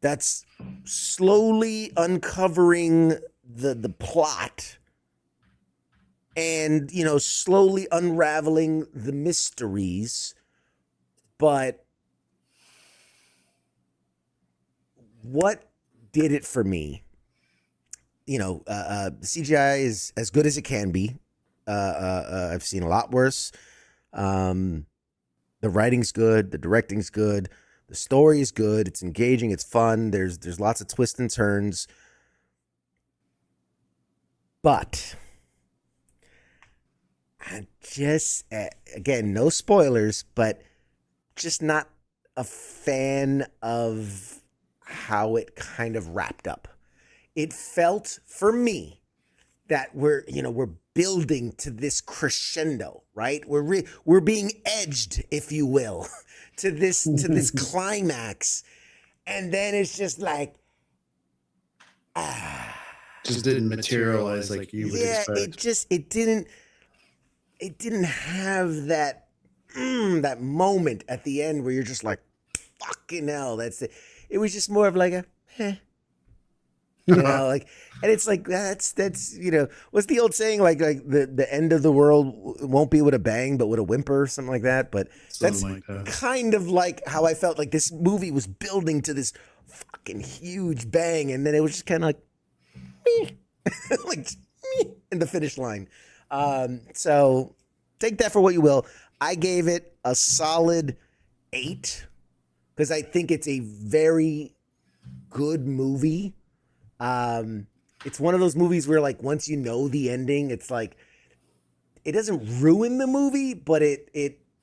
that's slowly uncovering the plot and, you know, slowly unraveling the mysteries. But what did it for me? You know, CGI is as good as it can be. I've seen a lot worse. The writing's good. The directing's good. The story is good. It's engaging. It's fun. There's lots of twists and turns. But I just, again, no spoilers, but just not a fan of how it kind of wrapped up. It felt for me that we're building to this crescendo, right? We're being edged, if you will, to this climax, and then it's just like, just didn't materialize like you would expect. It didn't have that that moment at the end where you're just like, fucking hell, that's it. It was just more of like a, you know, like, and it's like, that's, you know, what's the old saying? Like the end of the world won't be with a bang, but with a whimper or something like that. But that's kind of like how I felt like this movie was building to this fucking huge bang. And then it was just kind of like, like in the finish line. So take that for what you will. I gave it a solid 8 because I think it's a very good movie. It's one of those movies where like once you know the ending, it's like it doesn't ruin the movie, but it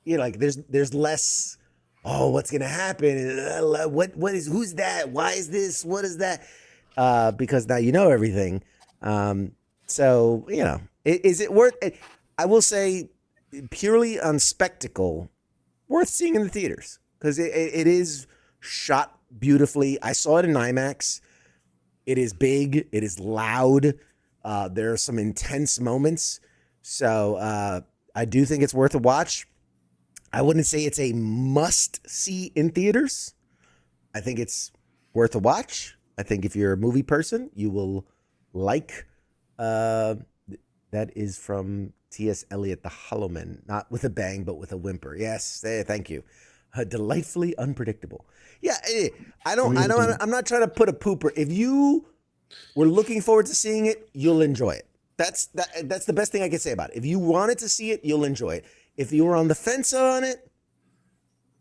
you know, like there's less, oh, what's gonna happen? Who's that? Why is this? What is that? Because now you know everything. So, you know, is it worth it? I will say purely on spectacle, worth seeing in the theaters because it is shot beautifully. I saw it in IMAX. It is big. It is loud. There are some intense moments. So I do think it's worth a watch. I wouldn't say it's a must see in theaters. I think it's worth a watch. I think if you're a movie person, you will like. That is from T.S. Eliot, The Hollow Man, not with a bang, but with a whimper. Yes, thank you. Delightfully unpredictable. Yeah, I'm not trying to put a pooper. If you were looking forward to seeing it, you'll enjoy it. That's the best thing I can say about it. If you wanted to see it, you'll enjoy it. If you were on the fence on it,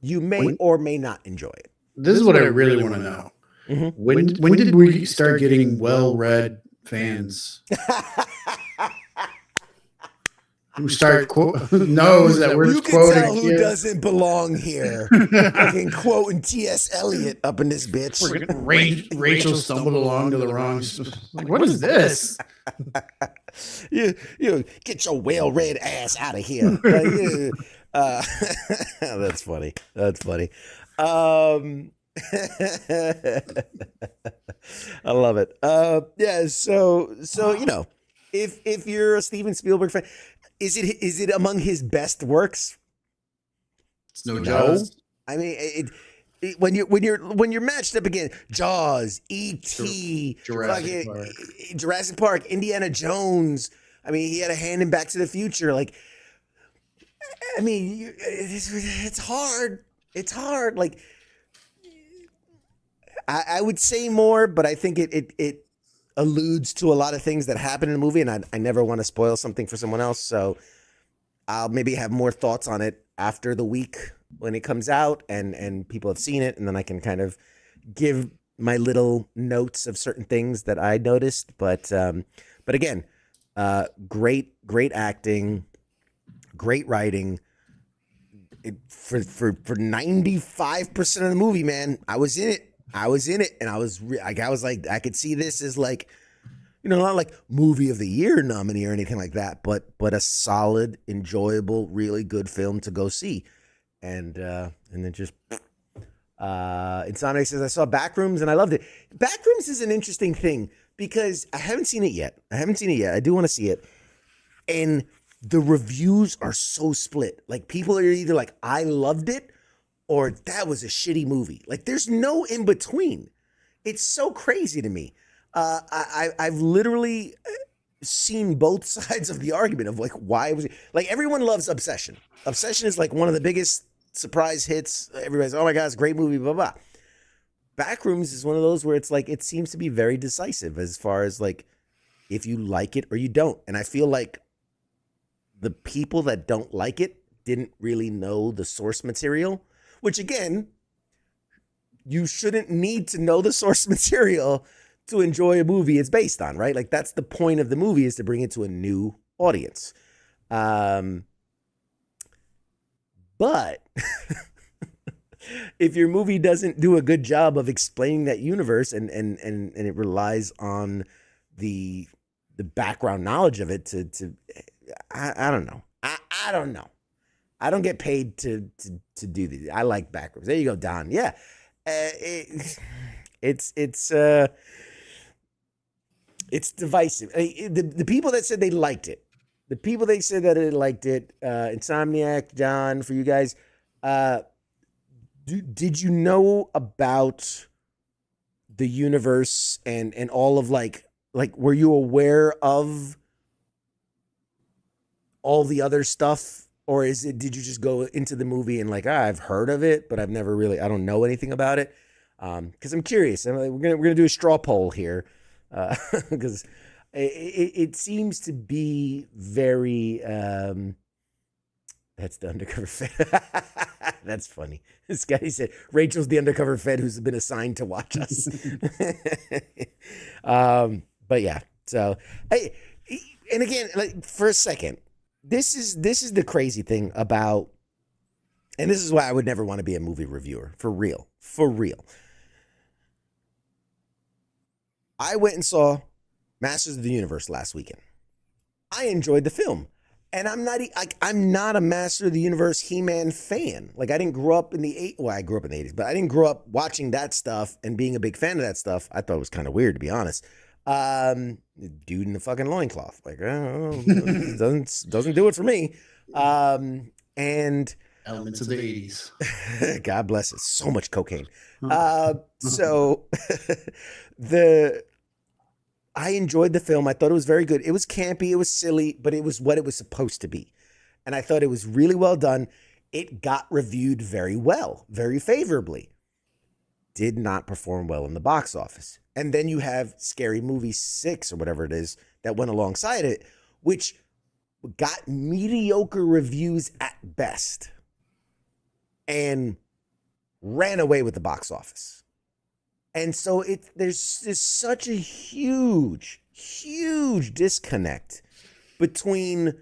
you may or may not enjoy it. This is what I really want to know. Mm-hmm. When did we start getting well-read fans who start knows that we're you quoting? You can tell who doesn't belong here. Fucking quoting T.S. Eliot up in this bitch. Rachel stumbled along to the wrong. Like, what is this? you get your well read ass out of here. Uh, that's funny. That's funny. I love it. Yeah. So you know, if you're a Steven Spielberg fan, is it among his best works? It's no No. Jaws. I mean, when you're matched up against Jaws, E.T., Jurassic Park, Indiana Jones. I mean, he had a hand in Back to the Future. Like, I mean, it's hard. It's hard. Like, I would say more, but I think it alludes to a lot of things that happen in the movie, and I never want to spoil something for someone else. So I'll maybe have more thoughts on it after the week when it comes out and people have seen it, and then I can kind of give my little notes of certain things that I noticed. But again, great acting, great writing. For 95% of the movie, man, I was in it, and I was like, I could see this as like, you know, not like movie of the year nominee or anything like that, but a solid, enjoyable, really good film to go see. And then just Insomniac says, I saw Backrooms and I loved it. Backrooms is an interesting thing because I haven't seen it yet. I do want to see it. And the reviews are so split. Like, people are either like, I loved it, or that was a shitty movie. Like, there's no in between. It's so crazy to me. I've literally seen both sides of the argument of like, why was it like, everyone loves Obsession. Obsession is like one of the biggest surprise hits. Everybody's, oh my God, it's a great movie, blah, blah. Backrooms is one of those where it's like, it seems to be very decisive as far as like, if you like it or you don't. And I feel like the people that don't like it didn't really know the source material, which again, you shouldn't need to know the source material to enjoy a movie it's based on, right? Like, that's the point of the movie, is to bring it to a new audience. But if your movie doesn't do a good job of explaining that universe and it relies on the background knowledge of it I don't know. I don't know. I don't get paid to do these. I like Backrooms. There you go, Don. Yeah. It's divisive. The people that said they liked it, Insomniac, John, for you guys, did you know about the universe and all of like were you aware of all the other stuff, or did you just go into the movie and like, I've heard of it, but I don't know anything about it? Because I'm curious. We're gonna do a straw poll here, because it seems to be very. That's the undercover Fed. That's funny. This guy said Rachel's the undercover Fed who's been assigned to watch us. But yeah. So, and again, like, for a second, this is the crazy thing about, and this is why I would never want to be a movie reviewer, for real. I went and saw Masters of the Universe last weekend. I enjoyed the film. And I'm not a Master of the Universe He-Man fan. Like, I didn't grow up in the 80s. Well, I grew up in the 80s, but I didn't grow up watching that stuff and being a big fan of that stuff. I thought it was kind of weird, to be honest. Dude in the fucking loincloth. Like, oh, doesn't do it for me. And Elements of the 80s. God bless it. So much cocaine. I enjoyed the film. I thought it was very good. It was campy, it was silly, but it was what it was supposed to be. And I thought it was really well done. It got reviewed very well, very favorably. Did not perform well in the box office. And then you have Scary Movie 6 or whatever it is that went alongside it, which got mediocre reviews at best and ran away with the box office. And so there's such a huge disconnect between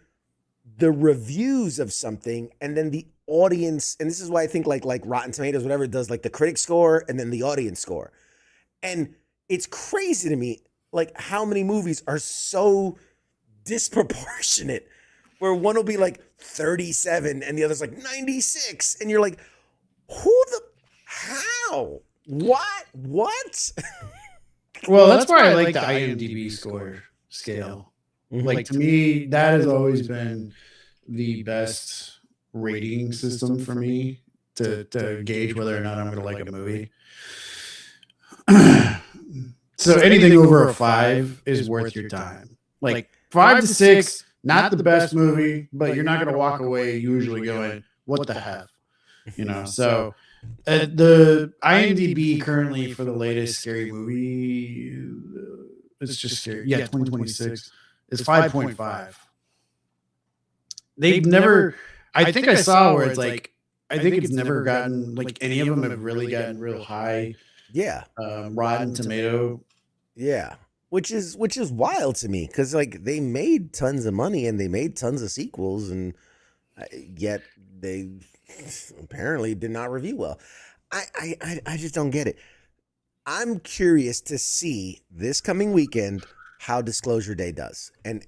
the reviews of something and then the audience. And this is why I think like Rotten Tomatoes, whatever it does, like the critic score and then the audience score. And it's crazy to me, like, how many movies are so disproportionate, where one will be like 37 and the other's like 96, and you're like, how, what? Well, that's why I like the IMDb score scale. Mm-hmm. Like, to me, that has always been the best rating system for me to gauge whether or not I'm going to like a movie. So anything over a 5 is worth your time. Like 5 to 6, not the best movie, but you're not going to walk away usually going, what the heck? You know, so the IMDb currently for the latest scary movie, it's just scary. Yeah, 2026 is 5.5. They've never, I think I saw where it's like, I think it's never gotten, like, any of them have really gotten real high. Yeah. Rotten Tomato. Yeah. Which is wild to me, because like they made tons of money and they made tons of sequels, and yet they apparently did not review well. I just don't get it. I'm curious to see this coming weekend how Disclosure Day does, and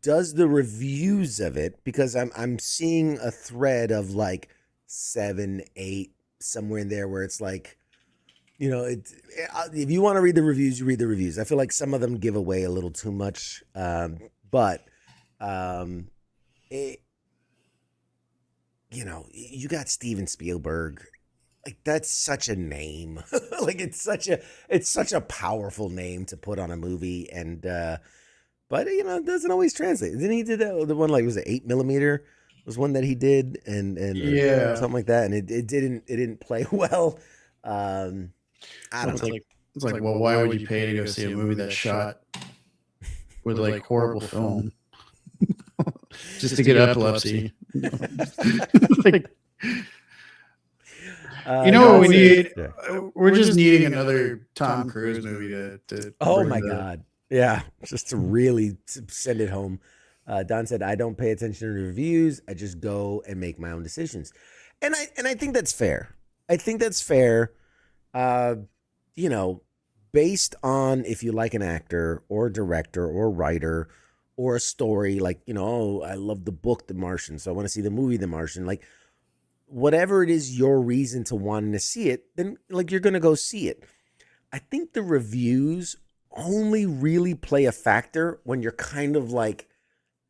does the reviews of it, because I'm seeing a thread of like 7, 8 somewhere in there where it's like, you know, if you want to read the reviews, you read the reviews. I feel like some of them give away a little too much, but you know, you got Steven Spielberg. Like, that's such a name. Like, it's such a powerful name to put on a movie, and but you know, it doesn't always translate. Didn't he do that? The one, like, was it 8mm? Was one that he did, and yeah, something like that, and it didn't play well. I don't know. It's like, well, why would you pay to go see a movie that's shot with like horrible film just to get epilepsy? Like, you know what we need? Yeah. We're just needing another Tom Cruise movie to Oh my God. Yeah. Just to really send it home. Don said, I don't pay attention to reviews. I just go and make my own decisions. And I think that's fair. I think that's fair. You know, based on if you like an actor or a director or a writer or a story, like, you know, oh, I love the book, The Martian, so I want to see the movie, The Martian. Like, whatever it is your reason to wanting to see it, then like you're going to go see it. I think the reviews only really play a factor when you're kind of like,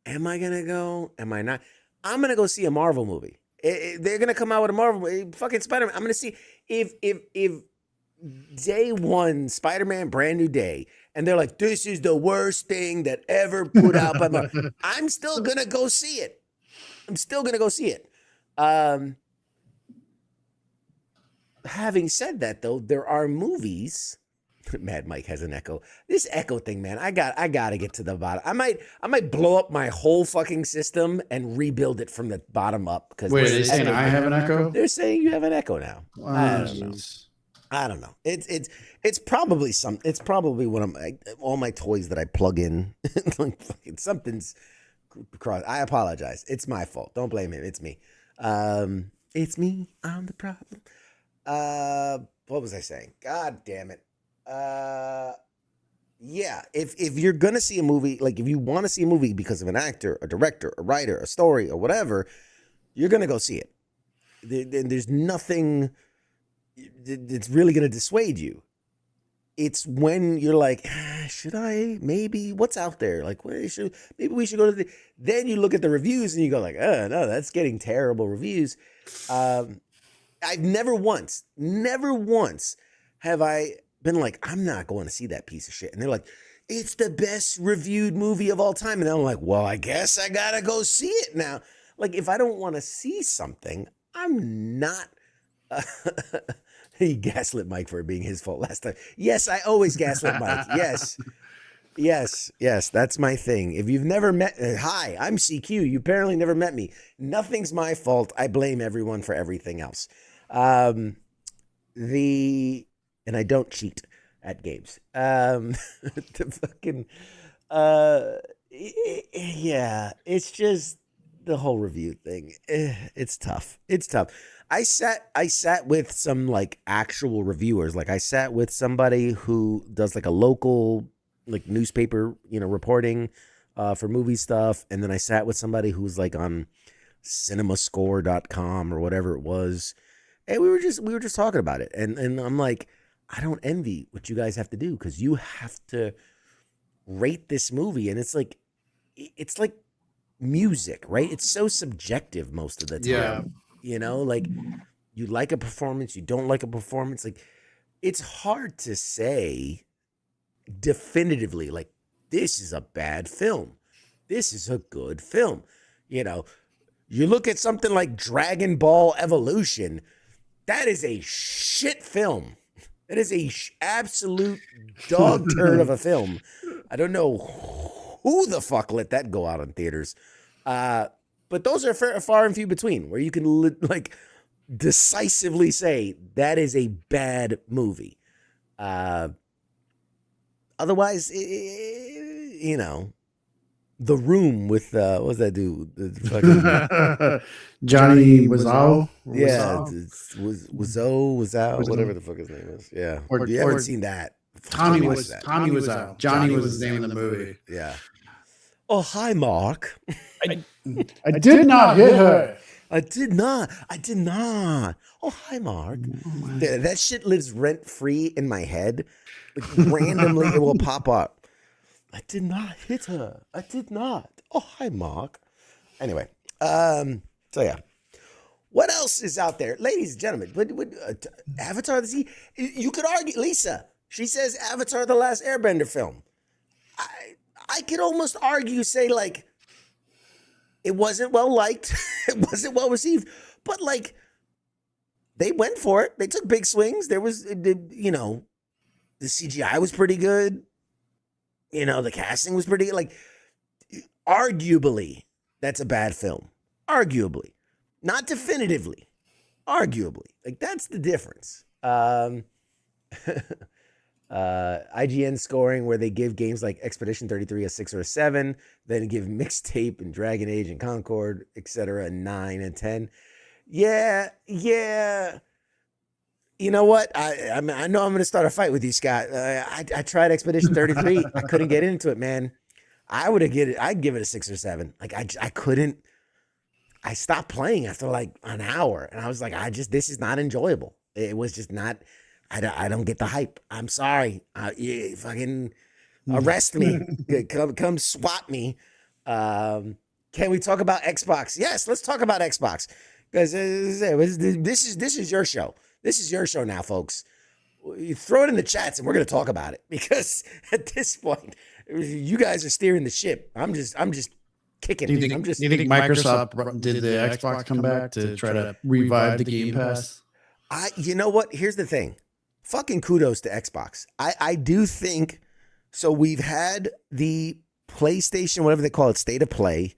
am I going to go? Am I not? I'm going to go see a Marvel movie. They're going to come out with a Marvel movie. Fucking Spider-Man. I'm going to see if day one, Spider-Man Brand New Day, and they're like, this is the worst thing that ever put out by Marvel. I'm still going to go see it. I'm still going to go see it. Having said that, though, there are movies. Mad Mike has an echo. This echo thing, man, I gotta get to the bottom. I might blow up my whole fucking system and rebuild it from the bottom up. Because wait, are they saying I have an echo? They're saying you have an echo now. I don't know. It's probably It's probably one of all my toys that I plug in. Like, fucking something's cross. I apologize. It's my fault. Don't blame him. It's me. It's me. I'm the problem. What was I saying? God damn it. Yeah, if you're gonna see a movie, like if you want to see a movie because of an actor, a director, a writer, a story, or whatever, you're gonna go see it. There's nothing that's really gonna dissuade you. It's when you're like, should I? Maybe what's out there? Like, maybe we should go to the. Then you look at the reviews and you go like, oh no, that's getting terrible reviews. I've never once have I been like, I'm not going to see that piece of shit. And they're like, it's the best reviewed movie of all time. And I'm like, well, I guess I got to go see it now. Like, if I don't want to see something, I'm not. He gaslit Mike for it being his fault last time. Yes, I always gaslit Mike. Yes. That's my thing. If you've never met, hi, I'm CQ. You apparently never met me. Nothing's my fault. I blame everyone for everything else. And I don't cheat at games. Yeah, it's just the whole review thing, it's tough. It's tough. I sat with some like actual reviewers. Like I sat with somebody who does like a local like newspaper, reporting for movie stuff, and then I sat with somebody who's like on cinemascore.com or whatever it was. And we were just talking about it. And I'm like, I don't envy what you guys have to do, because you have to rate this movie, and it's like music, right? It's so subjective most of the time. Yeah. Like you like a performance, you don't like a performance. Like it's hard to say definitively, like, this is a bad film, this is a good film. You look at something like Dragon Ball Evolution, that is a shit film. That is a absolute dog turd of a film. I don't know who the fuck let that go out in theaters. But those are far and few between where you can decisively say that is a bad movie. Otherwise, The Room with what was that dude? The Johnny Wiseau. Yeah, Wiseau, whatever the fuck his name is. Yeah, or you haven't seen that. Tommy Wiseau. Johnny was the name of the movie. Yeah. Oh, hi, Mark. I did not hit her. I did not. Oh, hi, Mark. That shit lives rent free in my head. Like, randomly, it will pop up. I did not hit her. I did not. Oh, hi, Mark. Anyway, so yeah. What else is out there? Ladies and gentlemen, Avatar the Sea, you could argue, Lisa, she says Avatar the Last Airbender film. I could almost argue, say, like, it wasn't well liked, it wasn't well received, but, like, they went for it. They took big swings. There was, the CGI was pretty good. The casting was pretty good. Like, arguably, that's a bad film. Arguably. Not definitively. Arguably. Like, that's the difference. IGN scoring, where they give games like Expedition 33 a 6 or a 7, then give Mixtape and Dragon Age and Concord, etc. a 9 and 10. Yeah. You know what? I know I'm going to start a fight with you, Scott. I tried Expedition 33. I couldn't get into it, man. I'd give it a 6 or 7. Like I couldn't. I stopped playing after like an hour, and I was like, this is not enjoyable. It was just not. I don't get the hype. I'm sorry. You fucking arrest me. Come swat me. Can we talk about Xbox? Yes, let's talk about Xbox, because this is your show. This is your show now, folks. You throw it in the chats, and we're going to talk about it, because at this point, you guys are steering the ship. I'm just kicking. Do you think Microsoft did the Xbox come back to try to revive the Game Pass? You know what? Here's the thing. Fucking kudos to Xbox. I do think so. We've had the PlayStation, whatever they call it, State of Play.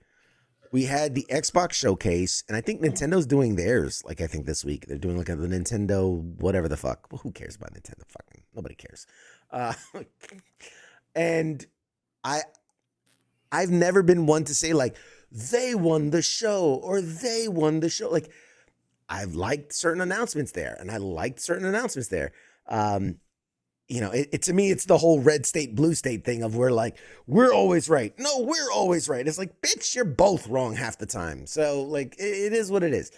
We had the Xbox Showcase, and I think Nintendo's doing theirs. Like, I think this week they're doing like the Nintendo whatever the fuck. Well, who cares about Nintendo? Fucking nobody cares. And I've never been one to say like they won the show or they won the show. Like, I've liked certain announcements there, and I liked certain announcements there. To me, it's the whole red state, blue state thing of we're always right. No, we're always right. It's like, bitch, you're both wrong half the time. So, like, it is what it is.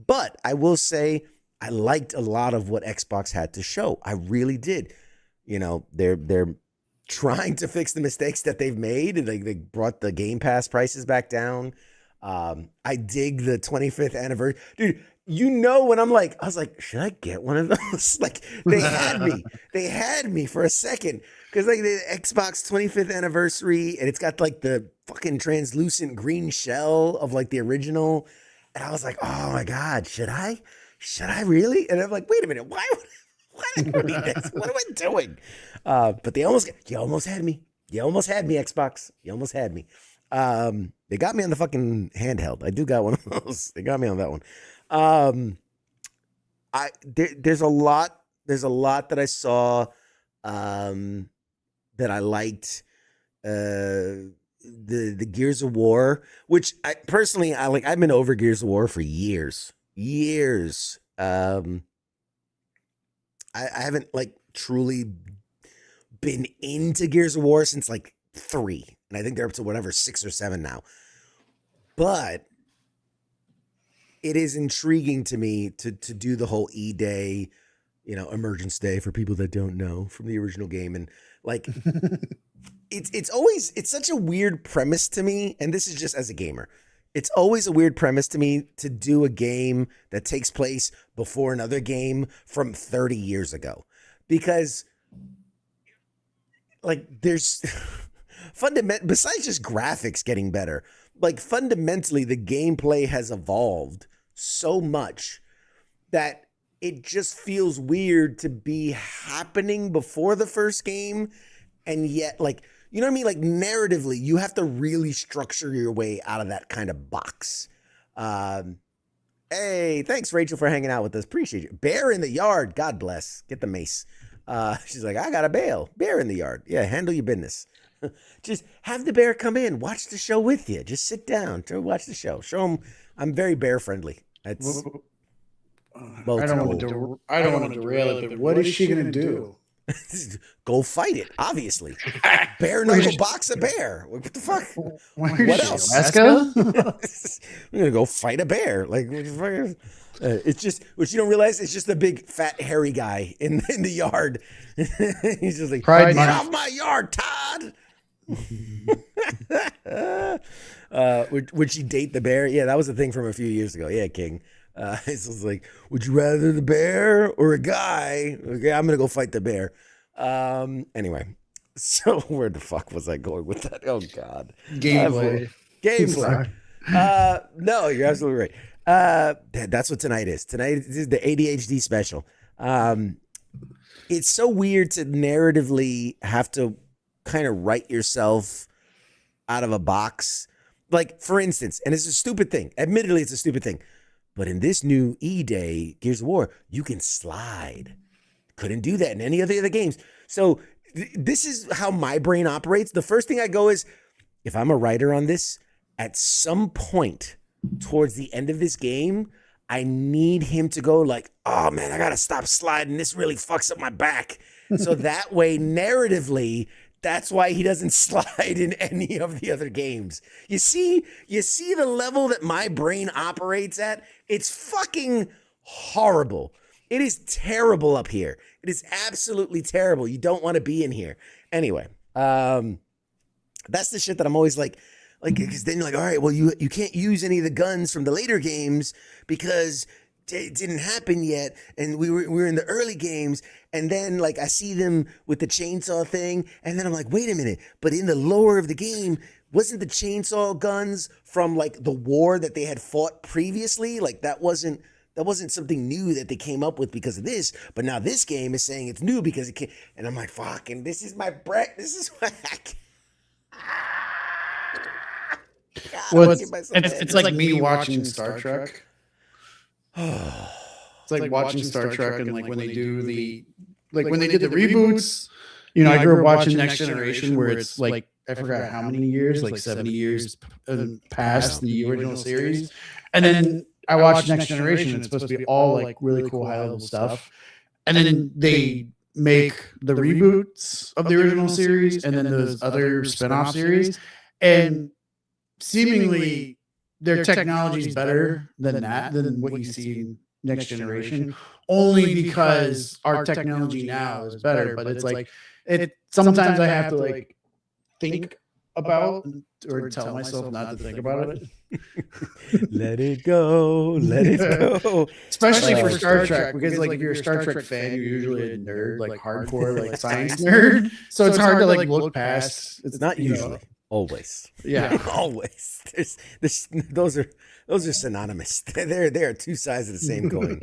But I will say I liked a lot of what Xbox had to show. I really did. They're trying to fix the mistakes that they've made. They brought the Game Pass prices back down. I dig the 25th anniversary. Dude, when I was like, should I get one of those? Like, they had me for a second, because like the Xbox 25th anniversary, and it's got like the fucking translucent green shell of like the original. And I was like, oh my God, should I really? And I'm like, wait a minute, why would I need this? What am I doing? But you almost had me. You almost had me, Xbox. You almost had me. They got me on the fucking handheld. I do got one of those. They got me on that one. There's a lot that I saw that I liked. the Gears of War, which I personally I like. I've been over Gears of War for years. I haven't like truly been into Gears of War since like 3, and I think they're up to whatever 6 or 7 now. But it is intriguing to me to do the whole E-Day, Emergence Day for people that don't know from the original game, and like it's such a weird premise to me, and this is just as a gamer. It's always a weird premise to me to do a game that takes place before another game from 30 years ago. Because, like, there's besides just graphics getting better, like, fundamentally, the gameplay has evolved so much that it just feels weird to be happening before the first game, and yet, like, you know what I mean? Like, narratively, you have to really structure your way out of that kind of box. Hey, thanks, Rachel, for hanging out with us. Appreciate you. Bear in the yard. God bless. Get the mace. She's like, I got a bear in the yard. Yeah, handle your business. Just have the bear come in. Watch the show with you. Just sit down. Watch the show. Show him I'm very bear friendly. That's I don't want to derail it, but what is she going to do? Go fight it, obviously. Bare knuckle box a bear. What the fuck? What else? Alaska? We're gonna go fight a bear. Like, what the fuck? It's just what you don't realize. It's just a big fat hairy guy in the yard. He's just like, get off my yard, Todd. Would she date the bear? Yeah, that was a thing from a few years ago. Yeah, King. It was like, would you rather the bear or a guy? Okay, I'm gonna go fight the bear. Anyway, so where the fuck was I going with that? Oh God, Gameplay. No, you're absolutely right. That's what tonight is. Tonight is the ADHD special. It's so weird to narratively have to kind of write yourself out of a box. Like, for instance, and it's a stupid thing. Admittedly, it's a stupid thing. But in this new E-Day Gears of War, you can slide. Couldn't do that in any of the other games. So this is how my brain operates. The first thing I go is, if I'm a writer on this, at some point towards the end of this game, I need him to go like, oh man, I gotta stop sliding. This really fucks up my back. So that way, narratively, that's why he doesn't slide in any of the other games. You see the level that my brain operates at? It's fucking horrible. It is terrible up here. It is absolutely terrible. You don't want to be in here. Anyway, that's the shit that I'm always like, because then you're like, all right, well, you can't use any of the guns from the later games because it didn't happen yet, and we were in the early games, and then like I see them with the chainsaw thing, and then I'm like, wait a minute, but in the lore of the game, wasn't the chainsaw guns from like the war that they had fought previously? Like that wasn't something new that they came up with because of this, but now this game is saying it's new because it came, and I'm like, fucking, this is my break. This is what I can. Well, it's like me watching Star Trek. It's like watching Star Trek, and like when they do when they did the reboots, I grew up watching Next Generation, where it's like, I forgot how many years, like 70 years past the original series. And then I watched Next Generation, and it's supposed to be all like really cool high level stuff. And then they make the reboots of the original series and then those other spinoff series. And seemingly their technology is better than what you see in Next Generation, only because our technology now is better. But it's like, sometimes I have to like think about or tell myself not to think about it. Let it go. Let it go. Especially for Star Trek, because like if you're a Star Trek fan, you're usually a nerd, like hardcore, like science nerd. So it's hard to like look past. It's not usually. Always. Yeah. Always. Those are synonymous. They are two sides of the same coin.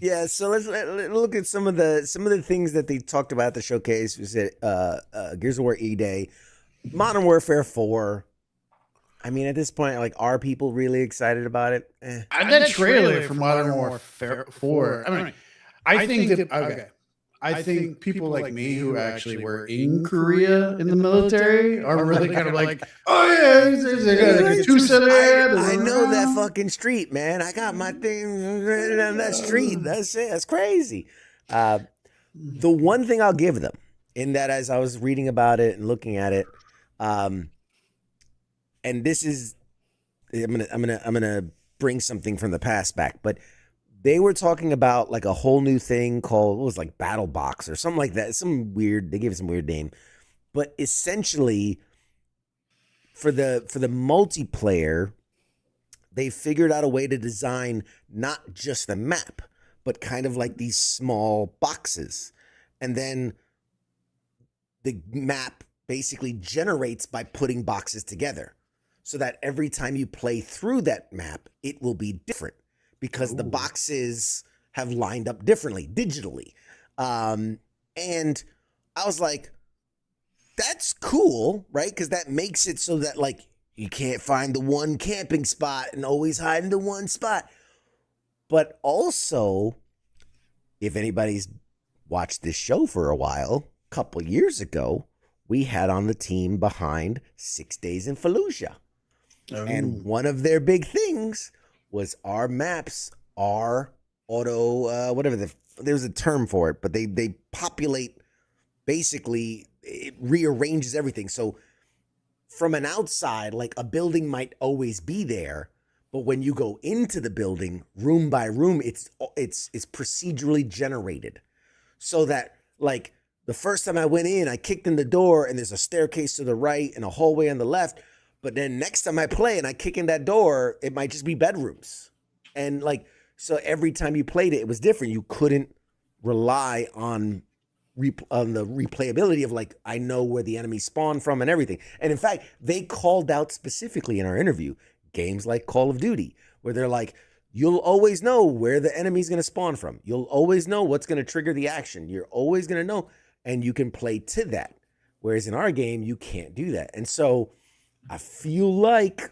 Yeah, so let's look at some of the things that they talked about at the showcase. We said Gears of War E-Day, Modern Warfare 4. I mean, at this point, like, are people really excited about it? That trailer for Modern Warfare 4. I mean, I think that I think people like me who actually were in Korea in the military are really kind of like, oh yeah, there's like a I know that fucking street, man. I got my thing on that street. That's it. That's crazy. The one thing I'll give them in that, as I was reading about it and looking at it, and this is, I'm gonna bring something from the past back, but they were talking about like a whole new thing called, what was like Battle Box or something like that. Some weird, they gave it some weird name, but essentially for the multiplayer, they figured out a way to design not just the map, but kind of like these small boxes. And then the map basically generates by putting boxes together, so that every time you play through that map, it will be different because the boxes have lined up differently digitally. And I was like, that's cool, right? Because that makes it so that like you can't find the one camping spot and always hide in the one spot. But also, if anybody's watched this show for a while, a couple years ago, we had on the team behind 6 Days in Fallujah. And one of their big things was our maps are auto, there's a term for it, but they populate, basically, it rearranges everything. So from an outside, like a building might always be there, but when you go into the building, room by room, it's procedurally generated. So that, like, the first time I went in, I kicked in the door and there's a staircase to the right and a hallway on the left. But then next time I play and I kick in that door, it might just be bedrooms. And like, so every time you played it, it was different. You couldn't rely on the replayability of like, I know where the enemy spawned from and everything. And in fact, they called out specifically in our interview, games like Call of Duty, where they're like, you'll always know where the enemy's going to spawn from. You'll always know what's going to trigger the action. You're always going to know, and you can play to that. Whereas in our game, you can't do that. And so I feel like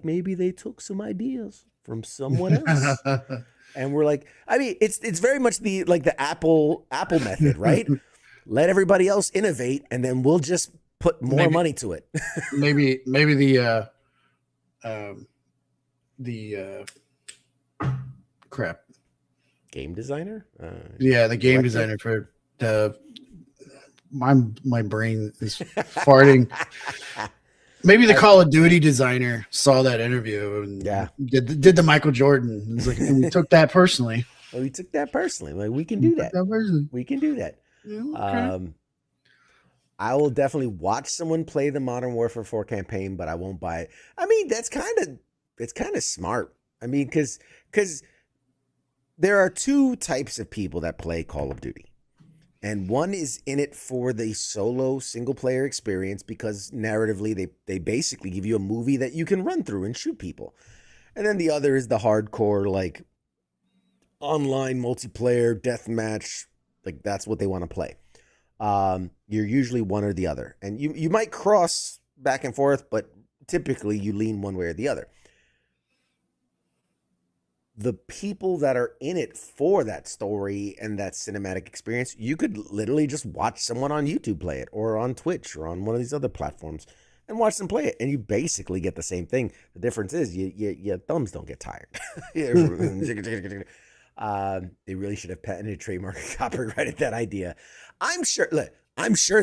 maybe they took some ideas from someone else. And we're like, I mean, it's very much the Apple method, right? Let everybody else innovate, and then we'll just put more money to it. maybe the crap. Game designer? The game designer for the my brain is farting. Maybe the Call of Duty designer saw that interview and did the Michael Jordan. It's like, and we took that personally. Well, we took that personally. Like, we can do that. We can do that. Yeah, okay. I will definitely watch someone play the Modern Warfare 4 campaign, but I won't buy it. I mean, it's kind of smart. I mean, because there are two types of people that play Call of Duty. And one is in it for the solo single player experience, because narratively they basically give you a movie that you can run through and shoot people. And then the other is the hardcore, like, online multiplayer deathmatch. Like, that's what they want to play. You're usually one or the other. And you might cross back and forth, but typically you lean one way or the other. The people that are in it for that story and that cinematic experience, you could literally just watch someone on YouTube play it, or on Twitch, or on one of these other platforms, and watch them play it, and you basically get the same thing. The difference is your thumbs don't get tired. They really should have patented, trademark, copyrighted that idea. I'm sure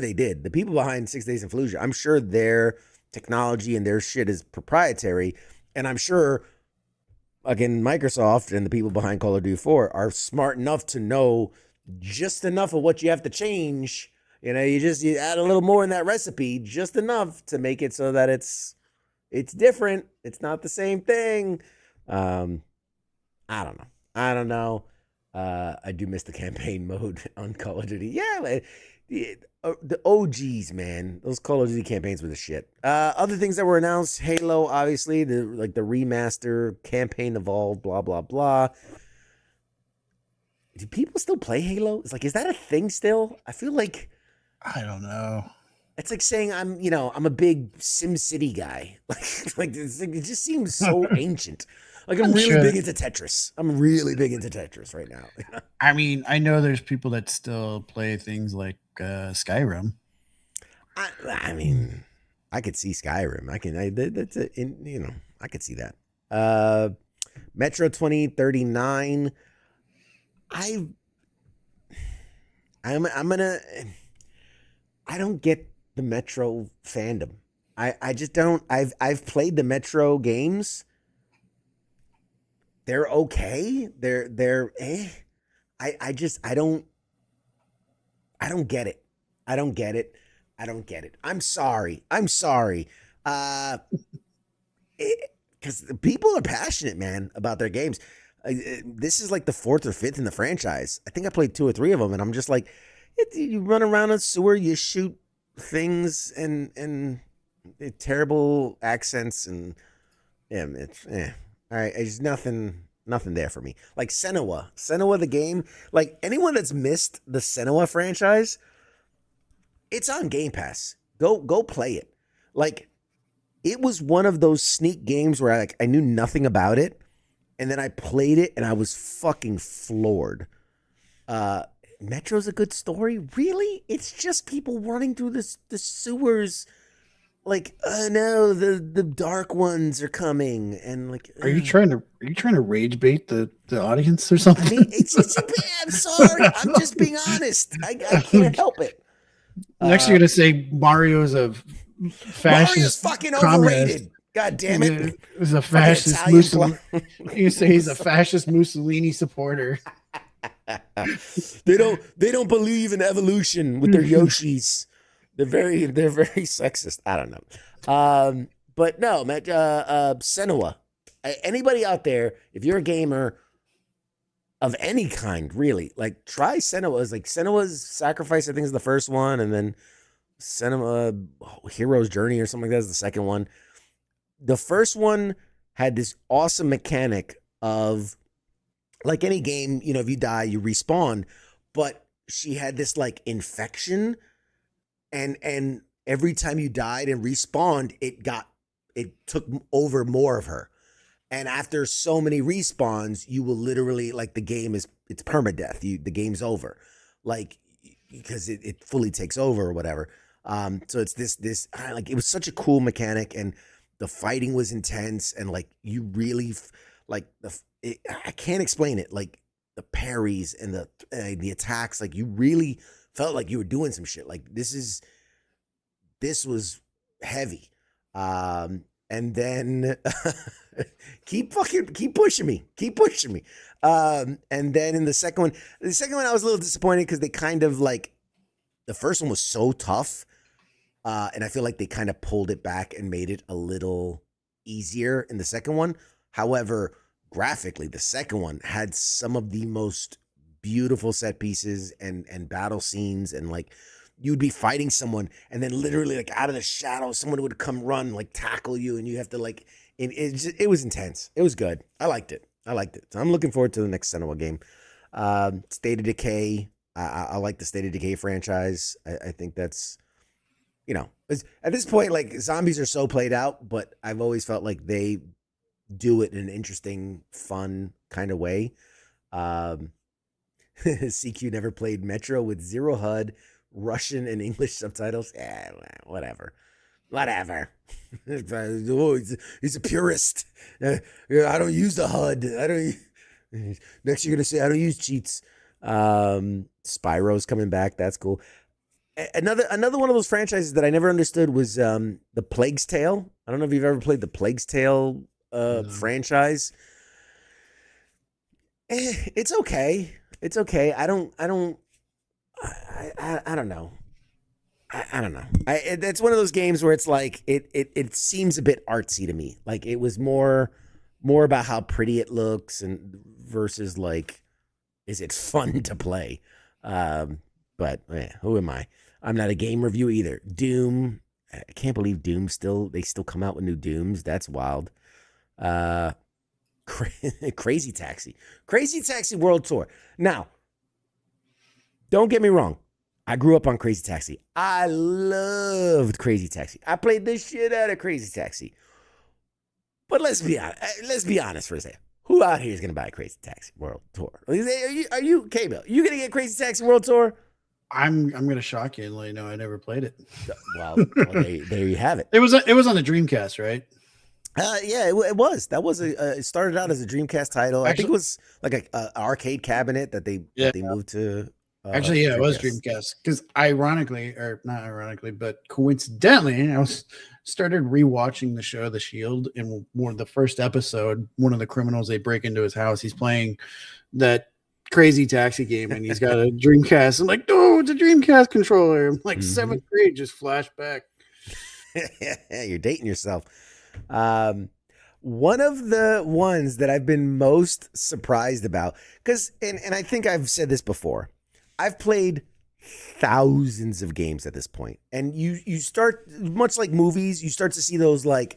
they did. The people behind 6 Days in Fallujah, I'm sure their technology and their shit is proprietary, and I'm sure, again, Microsoft and the people behind Call of Duty 4 are smart enough to know just enough of what you have to change. You know, you add a little more in that recipe, just enough to make it so that it's different. It's not the same thing. I don't know. I do miss the campaign mode on Call of Duty. Yeah, like, the OGs, man. Those Call of Duty campaigns were the shit. Other things that were announced: Halo, obviously, the remaster, campaign evolved, blah blah blah. Do people still play Halo? It's like, is that a thing still? I feel like, I don't know. It's like saying I'm a big SimCity guy. Like it just seems so ancient. Like I'm really big into Tetris. I'm really big into Tetris right now. I mean, I know there's people that still play things like Skyrim. I mean, I could see Skyrim. That's I could see that. Metro 2039. I'm gonna. I don't get the Metro fandom. I just don't. I've played the Metro games. They're okay. They're eh. I don't get it. I don't get it. I don't get it. I'm sorry. Because people are passionate, man, about their games. This is like the 4th or 5th in the franchise. I think I played 2 or 3 of them, and I'm just like, you run around a sewer, you shoot things, and terrible accents, and yeah, it's all right. It's nothing there for me. Like Senua the game. Like anyone that's missed the Senua franchise, it's on Game Pass. Go play it. Like it was one of those sneak games where I knew nothing about it, and then I played it and I was fucking floored. Metro's a good story, really? It's just people running through the sewers. Like, no, the dark ones are coming, and like, are you trying to rage bait the audience or something? I mean, I'm sorry, I'm just being honest. I can't help it. Next, you're gonna say Mario's a fascist. Mario's fucking communist. Overrated. God damn it! It was a fascist Mussolini. You say he's a fascist Mussolini supporter. They don't believe in evolution with their Yoshis. They're very sexist. I don't know. But no, man, Senua. Anybody out there, if you're a gamer of any kind, really, like try Senua's. Like Senua's Sacrifice, I think is the first one, and then Senua Hero's Journey or something like that is the second one. The first one had this awesome mechanic of, like any game, you know, if you die, you respawn. But she had this like infection, and every time you died and respawned, it took over more of her. And after so many respawns, you will literally, like, the game it's permadeath. The game's over, like, because it fully takes over or whatever. So it's this like, it was such a cool mechanic, and the fighting was intense, and like you really like I can't explain it. Like the parries and the attacks, like you really felt like you were doing some shit. Like this was heavy. And then keep pushing me. And then in the second one I was a little disappointed because they kind of like, the first one was so tough. And I feel like they kind of pulled it back and made it a little easier in the second one. However, graphically, the second one had some of the most beautiful set pieces and battle scenes, and like you'd be fighting someone and then literally like out of the shadows, someone would come run, like tackle you, and you have to like, it was intense. It was good. I liked it. So I'm looking forward to the next Senua game. State of Decay. I like the State of Decay franchise. I think that's, you know, at this point, like zombies are so played out, but I've always felt like they do it in an interesting, fun kind of way. CQ never played Metro with zero HUD, Russian and English subtitles. Whatever. He's a purist. I don't use the HUD. Next you're gonna say I don't use cheats. Spyro's coming back. That's cool. Another one of those franchises that I never understood was the Plague's Tale. I don't know if you've ever played the Plague's Tale franchise. It's okay. I don't know. I don't know. It's one of those games where it's like it seems a bit artsy to me. Like it was more about how pretty it looks and versus like, is it fun to play? But who am I? I'm not a game review either. Doom. I can't believe Doom they still come out with new Dooms. That's wild. Crazy Taxi World Tour. Now, don't get me wrong. I grew up on Crazy Taxi. I loved Crazy Taxi. I played the shit out of Crazy Taxi. But let's be honest. Let's be honest for a second. Who out here is going to buy a Crazy Taxi World Tour? Are you K-Bill? You going to get Crazy Taxi World Tour? I'm gonna shock you and let you know I never played it. Well there you have it. It was on the Dreamcast, right? Yeah, it was. That was it started out as a Dreamcast title. Actually, I think it was like a arcade cabinet that they moved to. Actually, yeah, Dreamcast. It was Dreamcast because ironically, or not ironically, but coincidentally, I started rewatching the show The Shield, and the first episode, one of the criminals, they break into his house. He's playing that Crazy Taxi game, and he's got a Dreamcast. I'm like, oh, it's a Dreamcast controller. I'm like, seventh grade, just flashback. You're dating yourself. One of the ones that I've been most surprised about, because, and I think I've said this before, I've played thousands of games at this point, and you start, much like movies, you start to see those like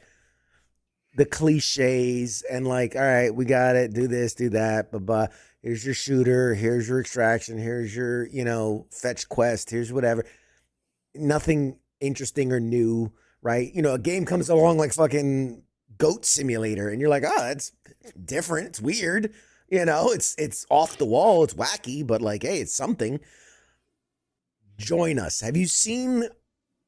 the cliches and like, all right, we got it, do this, do that, but here's your shooter, here's your extraction, here's your, fetch quest, here's whatever. Nothing interesting or new, right? A game comes along like fucking Goat Simulator, and you're like, oh, that's different, it's weird, it's off the wall, it's wacky, but like, hey, it's something. Join Us. Have you seen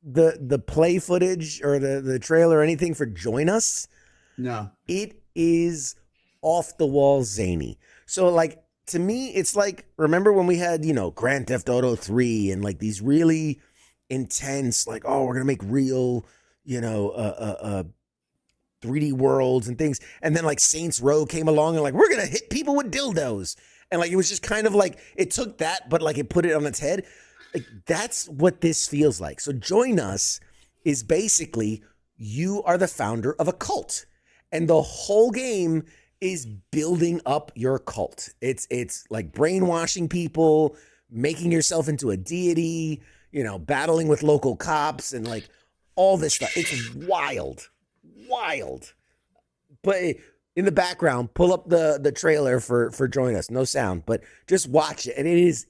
the play footage or the trailer or anything for Join Us? No. It is off the wall zany. So like, to me, it's like, remember when we had, Grand Theft Auto 3 and like these really intense, like, oh, we're going to make real, 3D worlds and things. And then like Saints Row came along and like, we're going to hit people with dildos. And like, it was just kind of like, it took that, but like it put it on its head. Like, that's what this feels like. So Join Us is basically, you are the founder of a cult. And the whole game is building up your cult. It's like brainwashing people, making yourself into a deity, battling with local cops and like all this stuff. It's wild. But in the background, pull up the trailer for Join Us. No sound, but just watch it. And it is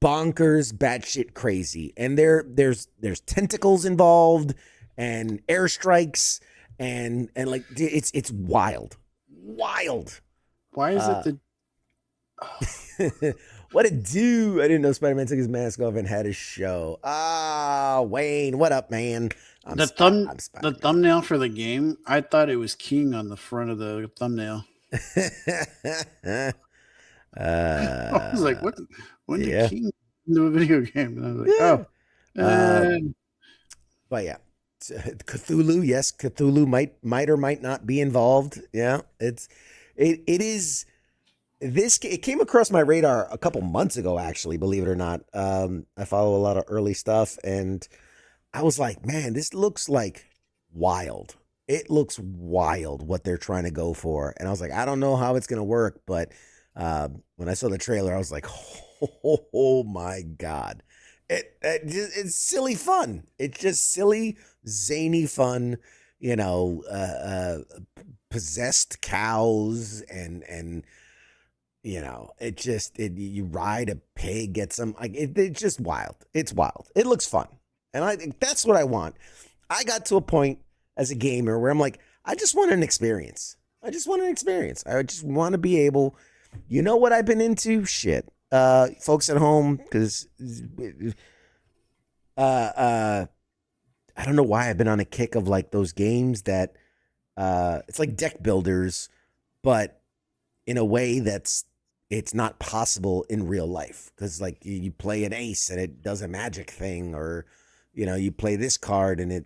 bonkers, batshit crazy. And there's tentacles involved and airstrikes. And like it's wild. Why is it what it do? I didn't know Spider-Man took his mask off and had a show. Wayne, what up, man? The thumbnail for the game, I thought it was King on the front of the thumbnail. I was like, when did King do a video game? And I was like, but yeah. Cthulhu, yes, Cthulhu might or might not be involved. Yeah, it is. It came across my radar a couple months ago, actually, believe it or not. I follow a lot of early stuff, and I was like, man, this looks like wild. It looks wild what they're trying to go for, and I was like, I don't know how it's gonna work, but when I saw the trailer, I was like, oh my god. It's silly fun. It's just silly, zany fun, possessed cows and you ride a pig, get some, like, it's just wild. It's wild. It looks fun. And I think that's what I want. I got to a point as a gamer where I'm like, I just want an experience. I just want to be able, what I've been into? Shit. Folks at home, because I don't know why I've been on a kick of like those games that it's like deck builders, but in a way it's not possible in real life, because like you play an ace and it does a magic thing, or you play this card and it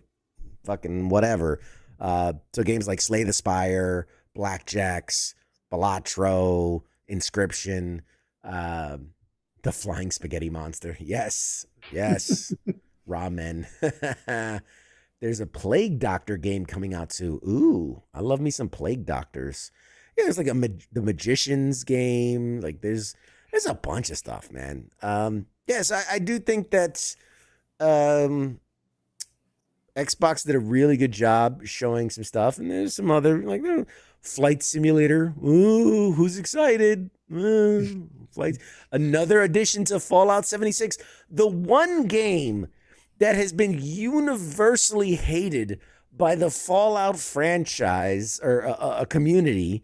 fucking whatever. So games like Slay the Spire, Blackjacks, Balatro, Inscription, the Flying Spaghetti Monster. Yes. Ramen. There's a Plague Doctor game coming out too. Ooh, I love me some Plague Doctors. Yeah, there's like the Magician's game. Like there's a bunch of stuff, man. Yes, I do think that Xbox did a really good job showing some stuff, and there's some other like Flight Simulator. Ooh, who's excited? Flight. Another addition to Fallout 76. The one game that has been universally hated by the Fallout franchise or a community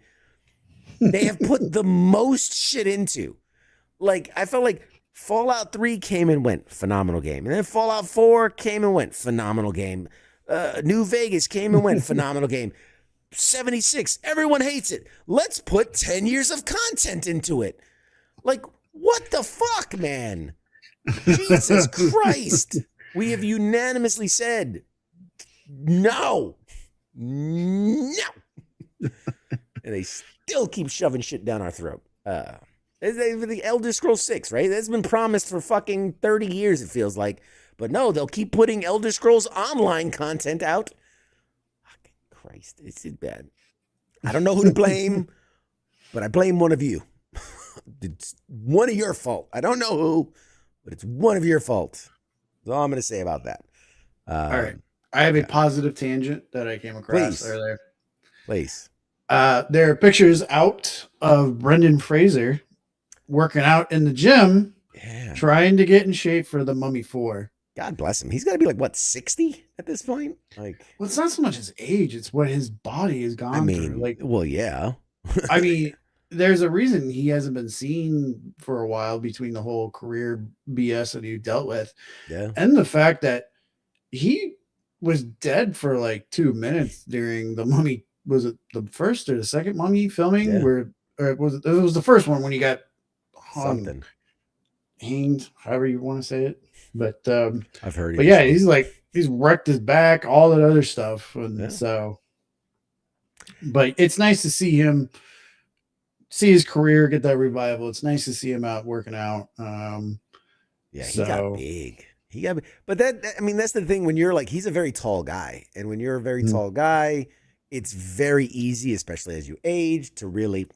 they have put the most shit into. Like, I felt like Fallout 3 came and went, phenomenal game. And then Fallout 4 came and went, phenomenal game. New Vegas came and went, phenomenal game. 76, everyone hates it. Let's put 10 years of content into it. Like, what the fuck, man? Jesus Christ. We have unanimously said, no. No. And they still keep shoving shit down our throat. The Elder Scrolls 6, right? That's been promised for fucking 30 years, it feels like. But no, they'll keep putting Elder Scrolls Online content out. Fucking Christ, it's bad. I don't know who to blame, but I blame one of you. It's one of your fault. I don't know who, but it's one of your fault. That's all I'm going to say about that. All right. I have a positive tangent that I came across earlier. Please. There are pictures out of Brendan Fraser working out in the gym, trying to get in shape for The Mummy 4. God bless him. He's got to be like, what, 60 at this point? Like, well, it's not so much his age; it's what his body has gone through. Like, well, yeah. I mean, there's a reason he hasn't been seen for a while between the whole career BS that he dealt with, and the fact that he was dead for like 2 minutes during The Mummy. Was it the first or the second Mummy filming? Or it was the first one when he got hanged, however you want to say it. But I've heard. But yeah, he's wrecked his back, all that other stuff, and so. But it's nice to see his career get that revival. It's nice to see him out working out. He got big. But that's the thing when you're like, he's a very tall guy, and when you're a very tall guy, it's very easy, especially as you age, to really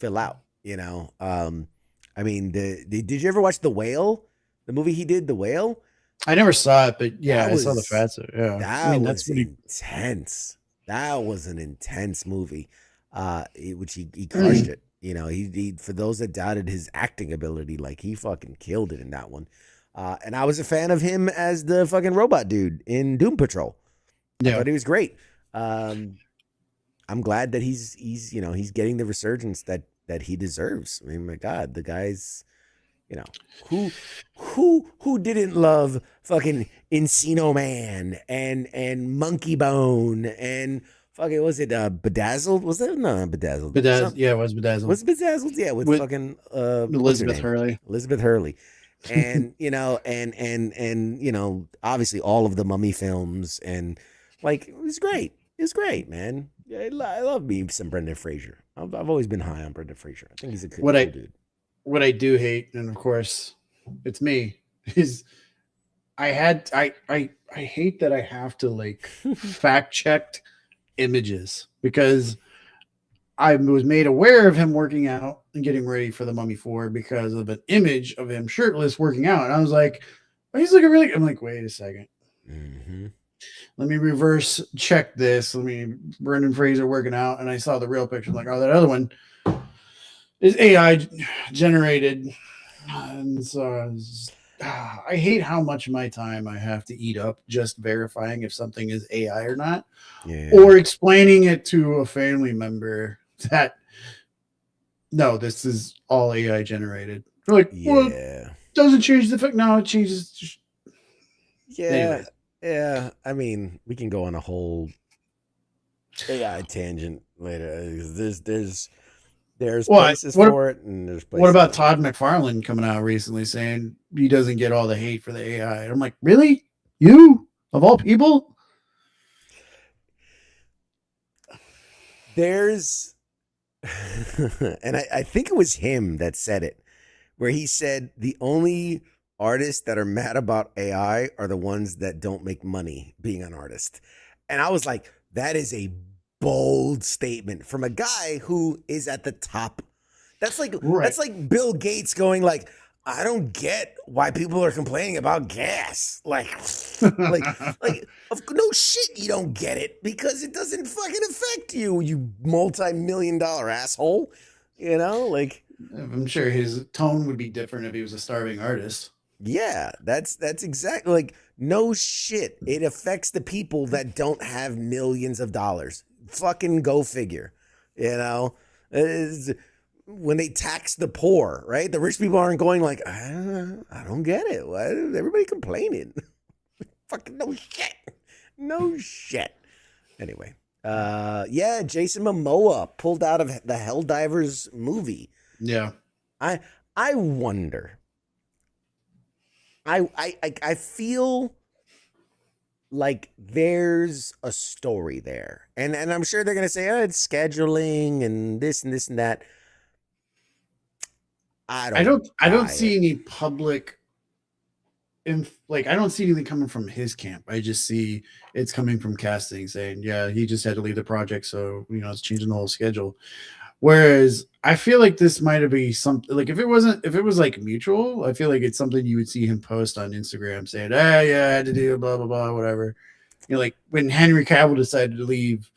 fill out. You know, I mean, did you ever watch The Whale? The movie he did, The Whale? I never saw it, but yeah, I saw the facet. Yeah, that's intense. That was an intense movie, which he crushed it. You know, he for those that doubted his acting ability, like he fucking killed it in that one. And I was a fan of him as the fucking robot dude in Doom Patrol. I thought he was great. I'm glad that he's getting the resurgence that he deserves. I mean, my God, the guy's, you know, who didn't love fucking Encino Man and Monkey Bone and fucking, was it Bedazzled? Was it no Bedazzled? Yeah, it was Bedazzled. Was it Bedazzled? Yeah, with fucking Elizabeth Hurley. Elizabeth Hurley. And you know, and you know, obviously all of the Mummy films, and like it was great. It's great, man. I love me some Brendan Fraser. I've always been high on Brendan Fraser. I think he's a cool dude. What I do hate, and of course it's me, is I hate that I have to like fact check images, because I was made aware of him working out and getting ready for The Mummy 4 because of an image of him shirtless working out. And I was like, oh, he's looking really good. I'm like, wait a second. Mm-hmm. Let me reverse check this. Brendan Fraser working out. And I saw the real picture. I'm like, oh, that other one is AI generated. And so I hate how much of my time I have to eat up just verifying if something is AI or not, or explaining it to a family member that no, this is all AI generated. They're like, well, it doesn't change the fact. No, it changes. Anyways. Yeah. I mean, we can go on a whole AI tangent later. There's places for it, and there's places. What about Todd McFarlane coming out recently saying he doesn't get all the hate for the AI? I'm like, really? You of all people? There's, and I think it was him that said it, where he said the only artists that are mad about AI are the ones that don't make money being an artist. And I was like, that is a bold statement from a guy who is at the top. That's like That's like Bill Gates going like, I don't get why people are complaining about gas. Like no shit, you don't get it because it doesn't fucking affect you, you multi-million-dollar asshole. You know, like I'm sure his tone would be different if he was a starving artist. Yeah, that's exactly like no shit. It affects the people that don't have millions of dollars. Fucking go figure. You know, It's- when they tax the poor, right? The rich people aren't going like, I don't get it. Why is everybody complaining? Fucking no shit. No shit. Anyway, yeah, Jason Momoa pulled out of the Helldivers movie. Yeah. I I wonder. I feel like there's a story there, and I'm sure they're gonna say, oh, it's scheduling and this and that. I don't I don't buy see it. any public like I don't see anything coming from his camp. I just see it's coming from casting saying, yeah, he just had to leave the project, so it's changing the whole schedule. Whereas I feel like this might be something like if it was like mutual, I feel like it's something you would see him post on Instagram saying, ah, yeah, I had to do blah blah blah, whatever. Like when Henry Cavill decided to leave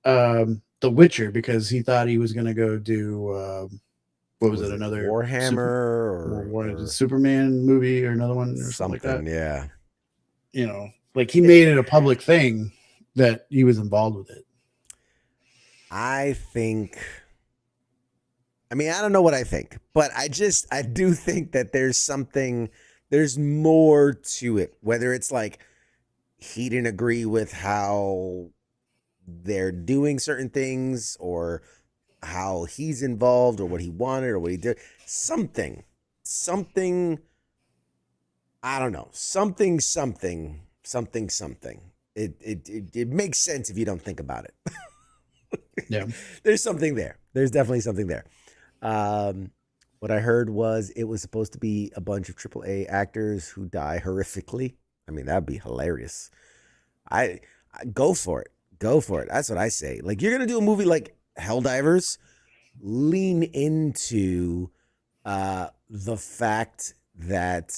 The Witcher because he thought he was gonna go do what was Was it, it another Warhammer or Superman movie or another one or something like that. something? Yeah, Like he made it a public thing that he was involved with it. I think. I mean, I don't know what I think, but I do think that there's more to it. Whether it's like he didn't agree with how they're doing certain things or how he's involved or what he wanted or what he did. Something, I don't know, something. It makes sense if you don't think about it. Yeah. There's something there. There's definitely something there. What I heard was it was supposed to be a bunch of AAA actors who die horrifically. I mean, that'd be hilarious. I go for it. Go for it. That's what I say. Like you're gonna do a movie like Helldivers, lean into the fact that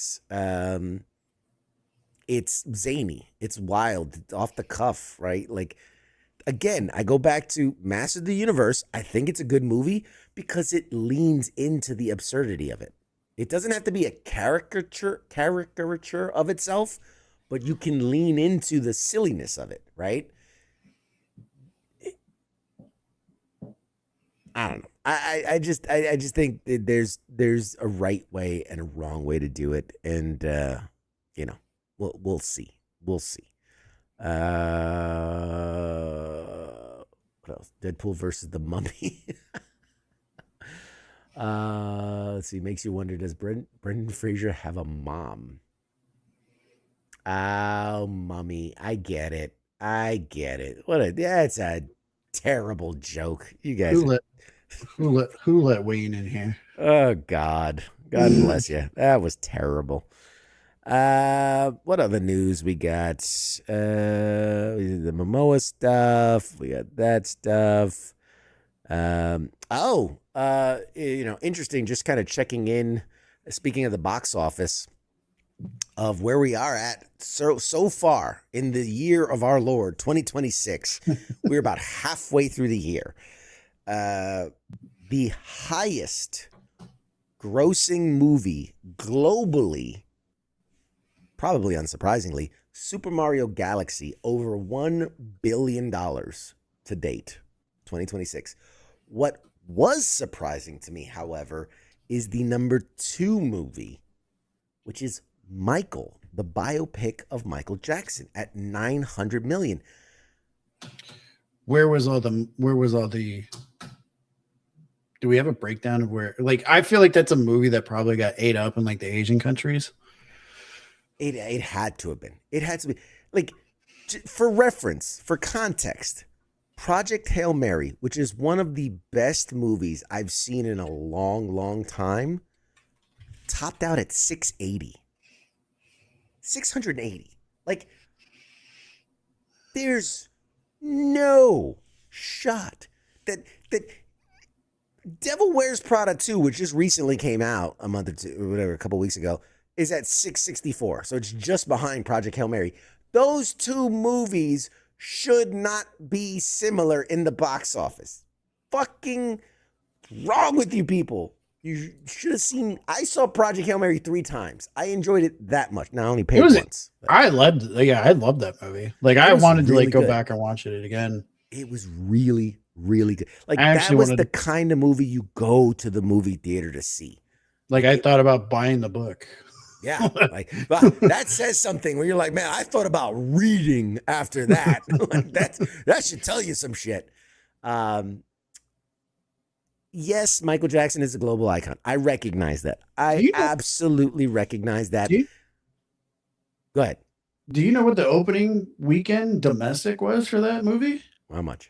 it's zany, it's wild, it's off the cuff, right? Like again, I go back to Master of the Universe. I think it's a good movie because it leans into the absurdity of it. It doesn't have to be a caricature of itself, but you can lean into the silliness of it, right? I don't know. I just think that there's a right way and a wrong way to do it, and we'll see. We'll see. What else? Deadpool versus the Mummy. Let's see. Makes you wonder: does Brendan Fraser have a mom? Oh, Mummy. I get it. I get it. That's a terrible joke. You guys. Who let Wayne in here? Oh God. God bless you. That was terrible. What other news we got? The Momoa stuff. We got that stuff. Interesting. Just kind of checking in. Speaking of the box office, of where we are at so far in the year of our Lord 2026, we're about halfway through the year. The highest grossing movie globally, probably unsurprisingly, Super Mario Galaxy, over $1 billion to date, 2026. What was surprising to me, however, is the number 2 movie, which is Michael, the biopic of Michael Jackson, at $900 million. Where was all the do we have a breakdown of where, like, I feel like that's a movie that probably got ate up in like the Asian countries. It had to have been. It had to be. Like, for reference, for context, Project Hail Mary, which is one of the best movies I've seen in a long, long time, topped out at 680. 680. Like, there's no shot that Devil Wears Prada 2, which just recently came out a month or two, or whatever, a couple weeks ago, is at 664. So it's just behind Project Hail Mary. Those two movies should not be similar in the box office. Fucking wrong with you people. You should have seen. I saw Project Hail Mary 3 times. I enjoyed it that much. Now I only It paid was. once. But I loved. Yeah, I loved that movie. Like it I was wanted to really like go good. back and watch it again. It was really, really good. Like I that actually was wanted. the kind of movie you go to the movie theater to see. Like I thought about buying the book. Yeah, like but that says something where you're like, man, I thought about reading after that. Like that should tell you some shit. Yes, Michael Jackson is a global icon. I recognize that. I absolutely recognize that. Go ahead. Do you know what the opening weekend domestic was for that movie? How much?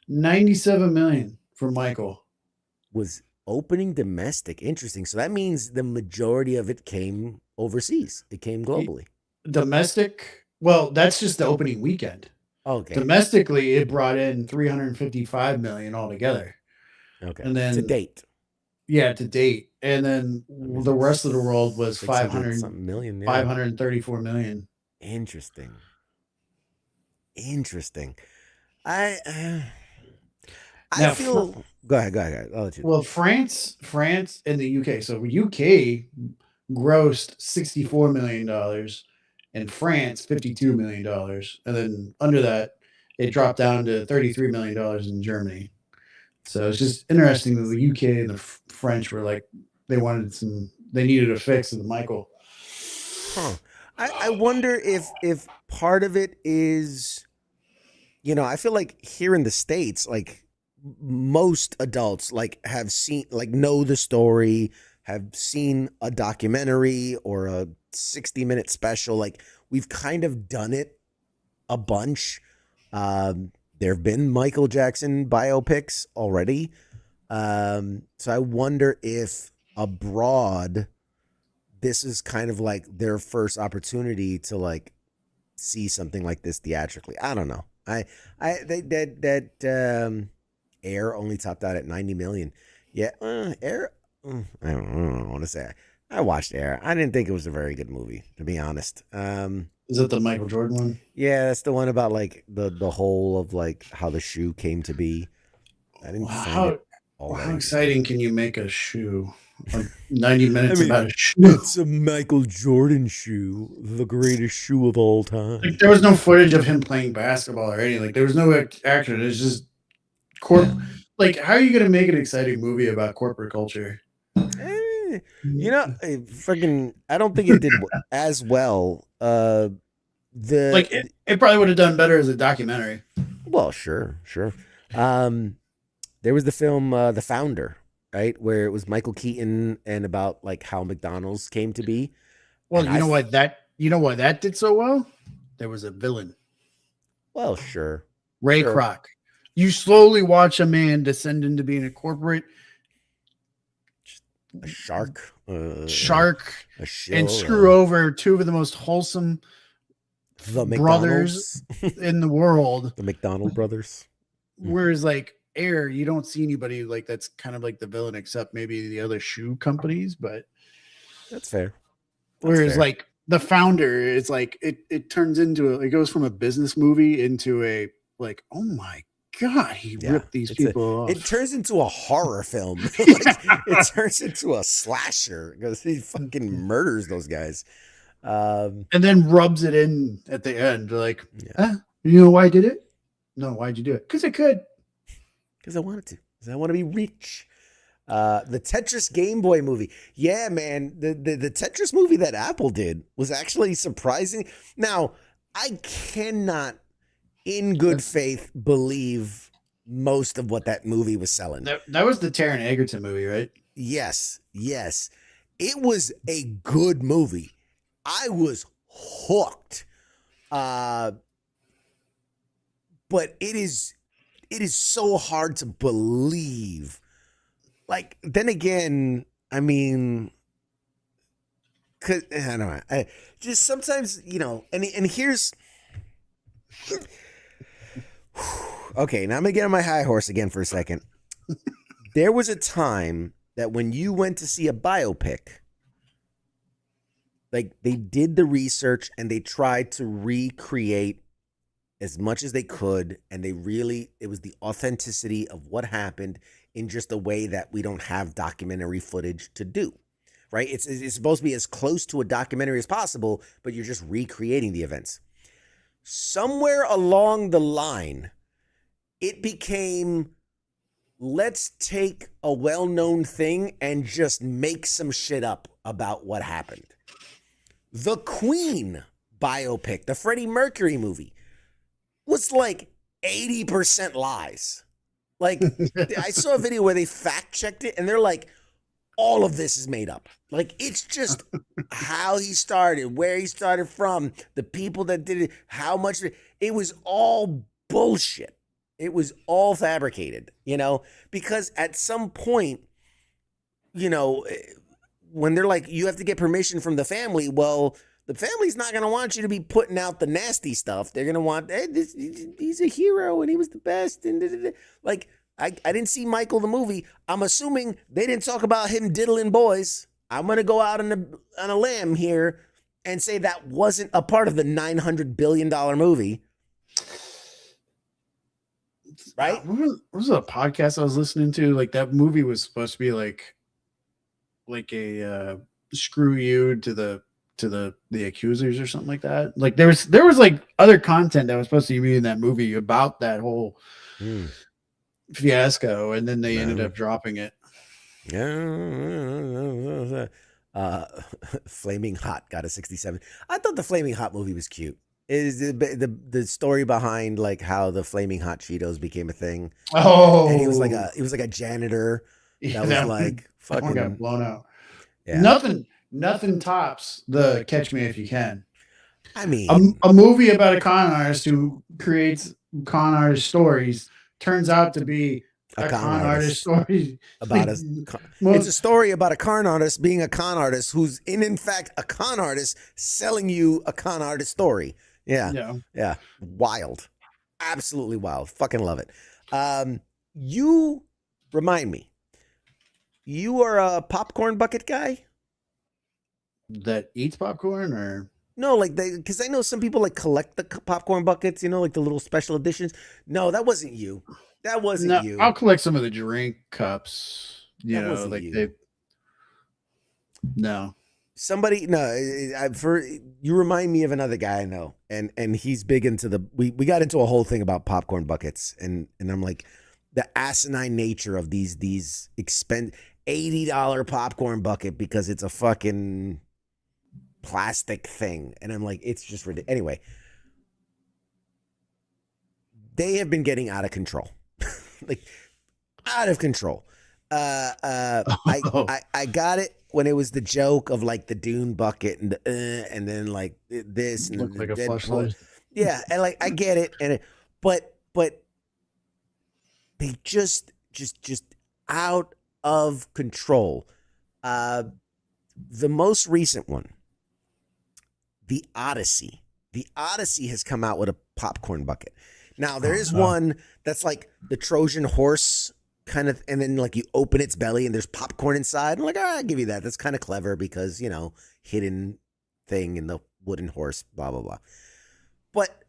97 million for Michael. Was opening domestic. Interesting. So that means the majority of it came overseas. It came globally. Domestic. Well, that's just the opening weekend. Okay. Domestically, it brought in 355 million altogether. Okay. And then to date. Yeah, to date. And then the rest of the world was 500 million. Yeah. 534 million. Interesting. I feel. Go ahead. I'll let you. Well, France, and the UK. So UK grossed $64 million, and France $52 million, and then under that, it dropped down to $33 million in Germany. So it's just interesting that the UK and the French were like they needed a fix in the Michael. Huh. I wonder if part of it is, I feel like here in the States, like most adults like have seen, like know the story, have seen a documentary or a 60-minute special. Like we've kind of done it a bunch. There have been Michael Jackson biopics already. So I wonder if abroad, this is kind of like their first opportunity to like see something like this theatrically. I don't know. Air only topped out at 90 million. Yeah. Air. I don't want to say. I watched Air. I didn't think it was a very good movie, to be honest. Is it the Michael Jordan one? Yeah, that's the one about like the whole of like how the shoe came to be. I didn't find it all how that exciting can you make a shoe? Like 90 minutes about a shoe. It's a Michael Jordan shoe, the greatest shoe of all time. Like there was no footage of him playing basketball or anything. Like there was no action. It's just Like how are you gonna make an exciting movie about corporate culture? Freaking, I don't think it did as well. It probably would have done better as a documentary. Well, sure. There was the film The Founder, right, where it was Michael Keaton and about like how McDonald's came to be. Well, you know why that did so well? There was a villain. Well, sure. Ray Kroc. You slowly watch a man descend into being a corporate a shark, and screw over two of the most wholesome brothers in the world, the McDonald brothers. Whereas like Air, you don't see anybody like that's kind of like the villain, except maybe the other shoe companies, but that's fair. Whereas like The Founder, it's like it turns into it goes from a business movie into a like, oh my God, he ripped these people off. It turns into a horror film. It turns into a slasher because he fucking murders those guys. And then rubs it in at the end. Like, you know why I did it? No, why'd you do it? Because I could. Because I wanted to. Because I want to be rich. The Tetris Game Boy movie. Yeah, man. The Tetris movie that Apple did was actually surprising. Now, I cannot in good faith believe most of what that movie was selling. That was the Taron Egerton movie, right? Yes. It was a good movie. I was hooked. But it is so hard to believe. Like, then again, I mean, I don't know. Just sometimes, and here's okay, now I'm gonna get on my high horse again for a second. There was a time that when you went to see a biopic, like they did the research and they tried to recreate as much as they could, and it was the authenticity of what happened in just a way that we don't have documentary footage to do, right? It's supposed to be as close to a documentary as possible, but you're just recreating the events. Somewhere along the line, it became, let's take a well-known thing and just make some shit up about what happened. The Queen biopic, the Freddie Mercury movie, was like 80% lies. Like, I saw a video where they fact-checked it, and they're like, all of this is made up. Like, it's just how he started, where he started from, the people that did it, how much. It was all bullshit. It was all fabricated, you know? Because at some point, you know, when they're like, you have to get permission from the family, well, the family's not going to want you to be putting out the nasty stuff. They're going to want, hey, he's a hero and he was the best. And like, I didn't see Michael the movie. I'm assuming they didn't talk about him diddling boys. I'm going to go out on a limb here and say that wasn't a part of the $900 billion movie. Right? What was a podcast I was listening to? Like, that movie was supposed to be like a screw you to the accusers or something like that. Like, there was like other content that was supposed to be in that movie about that whole fiasco, and then they ended up dropping it. Yeah. Flaming Hot got a 67. I thought the Flaming Hot movie was cute. Is the story behind like how the Flaming Hot Cheetos became a thing? Oh, and he was like a janitor that was like fucking got blown out. Yeah. Nothing tops the Catch Me If You Can. I mean, a movie about a con artist who creates con artist stories turns out to be a con artist story about it's a story about a con artist being a con artist who's in fact a con artist selling you a con artist story. Yeah. Wild. Absolutely wild. Fucking love it. You remind me, you are a popcorn bucket guy that eats popcorn, or no? Like because I know some people like collect the popcorn buckets, you know, like the little special editions. No, that wasn't you. That wasn't you. I'll collect some of the drink cups. You that know, like you. No. Somebody, no, you remind me of another guy I know, and he's big into we got into a whole thing about popcorn buckets, and I'm like, the asinine nature of these $80 popcorn bucket because it's a fucking plastic thing, and I'm like, it's just ridiculous. Anyway, they have been getting out of control, like out of control. I got it when it was the joke of like the Dune bucket and then like this and looked like a flashlight. Yeah, and like I get it, but they just out of control. The most recent one, the Odyssey. The Odyssey has come out with a popcorn bucket. Now there is one that's like the Trojan horse kind of, and then like you open its belly and there's popcorn inside. I'm like, all right, I'll give you that. That's kind of clever because, you know, hidden thing in the wooden horse, blah, blah, blah. But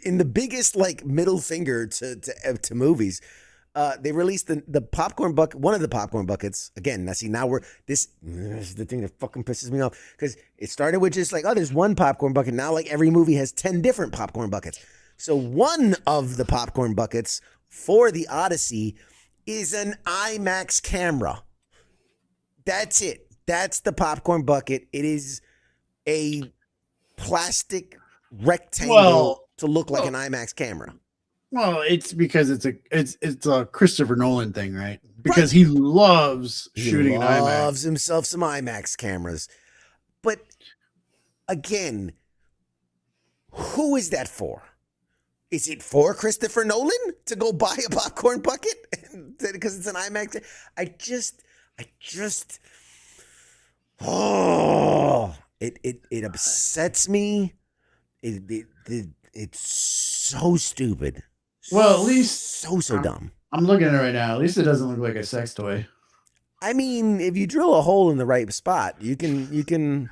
in the biggest like middle finger to movies, they released the popcorn bucket, one of the popcorn buckets. Again, now this is the thing that fucking pisses me off because it started with just like, oh, there's one popcorn bucket. Now like every movie has 10 different popcorn buckets. So one of the popcorn buckets for the Odyssey is an IMAX camera. That's it. That's the popcorn bucket. It is a plastic rectangle to look like an IMAX camera. Well, it's because it's a Christopher Nolan thing, right? Because he loves shooting in IMAX. He loves himself some IMAX cameras. But again, who is that for? Is it for Christopher Nolan to go buy a popcorn bucket because it's an IMAX? I just, it upsets me. It's so stupid. Well, at least so dumb. I'm looking at it right now. At least it doesn't look like a sex toy. I mean, if you drill a hole in the right spot, you can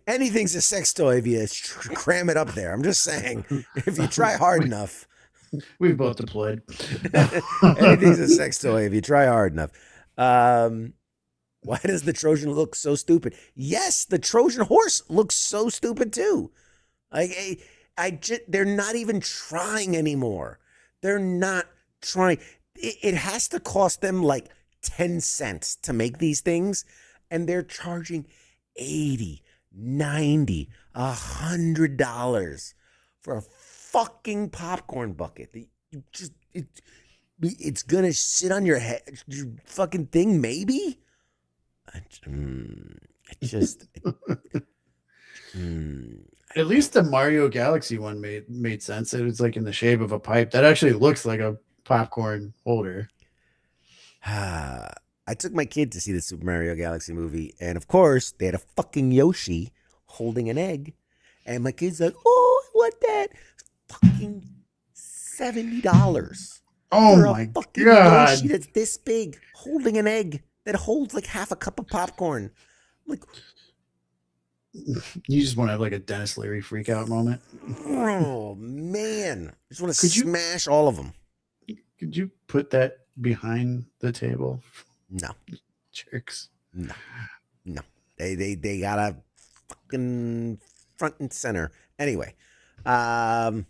Anything's a sex toy if you cram it up there. I'm just saying, if you try hard enough. We've both deployed. Anything's a sex toy if you try hard enough. Why does the Trojan look so stupid? Yes, the Trojan horse looks so stupid too. They're not even trying anymore. They're not trying. It has to cost them like 10 cents to make these things, and they're charging $80, $90, $100 for a fucking popcorn bucket. It's gonna sit on your head, your fucking thing, maybe. At least the Mario Galaxy one made sense. It was like in the shape of a pipe. That actually looks like a popcorn holder. I took my kid to see the Super Mario Galaxy movie, and of course, they had a fucking Yoshi holding an egg. And my kid's like, oh, I want that. Fucking $70. Oh for my a fucking God. Yoshi that's this big, holding an egg that holds like half a cup of popcorn. Like, you just want to have like a Dennis Leary freak out moment. Oh, man. I just want to smash all of them. Could you put that behind the table? No. Jerks. No. They got a fucking front and center. Anyway. Okay.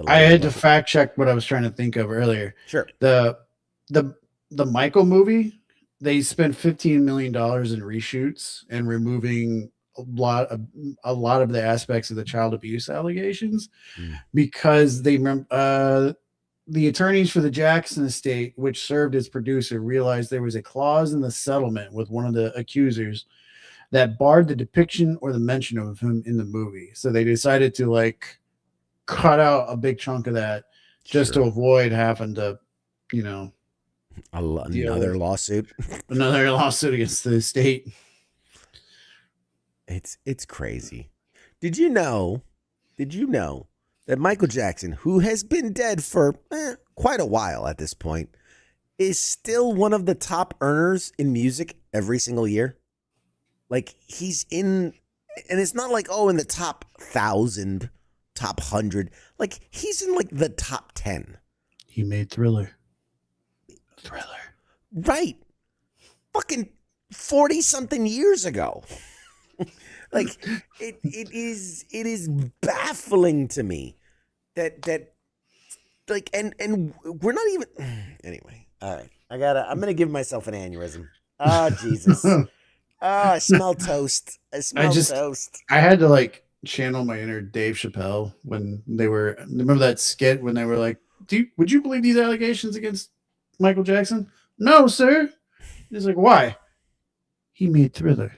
I had to fact check what I was trying to think of earlier. Sure. The Michael movie, they spent $15 million in reshoots and removing a lot of the aspects of the child abuse allegations because the attorneys for the Jackson estate, which served as producer, realized there was a clause in the settlement with one of the accusers that barred the depiction or the mention of him in the movie. So they decided to like cut out a big chunk of that just to avoid having to, another lawsuit. Another lawsuit against the estate. It's crazy. Did you know that Michael Jackson, who has been dead for quite a while at this point, is still one of the top earners in music every single year? Like, he's in, and it's not like, in the top 1,000, top 100. Like, he's in like the top 10. He made Thriller. Right. Fucking 40-something years ago. Like, it is baffling to me that like, and we're not even, anyway. All right. I'm going to give myself an aneurysm. Oh, Jesus. I smell toast. Toast. I had to like channel my inner Dave Chappelle when remember that skit when they were like, would you believe these allegations against Michael Jackson? No, sir. He's like, why? He made Thriller.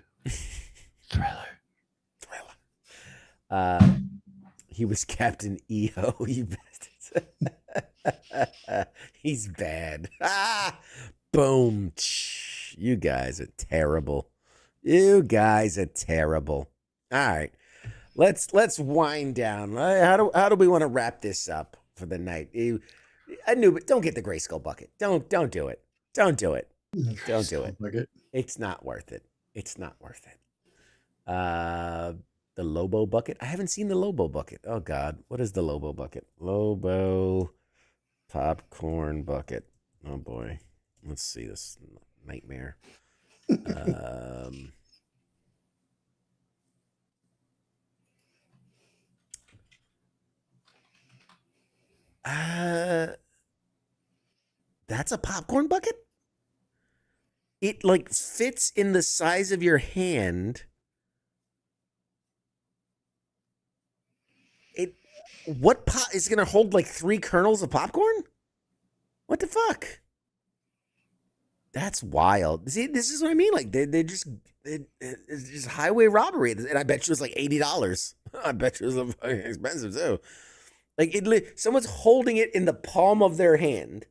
He was Captain EO, you bastards. He's bad. Boom. You guys are terrible. All right. Let's wind down. How do we want to wrap this up for the night? But don't get the Grayskull bucket. Don't do it. Don't do it. Bucket. It's not worth it. The Lobo bucket. I haven't seen the Lobo bucket. Oh God, what is the Lobo bucket? Lobo popcorn bucket. Oh boy, let's see this nightmare. That's a popcorn bucket? It like fits in the size of your hand. What pot is going to hold like 3 kernels of popcorn? What the fuck? That's wild. See, this is what I mean. Like it's just highway robbery, and I bet you it's like $80. I bet you it's expensive too. Like someone's holding it in the palm of their hand.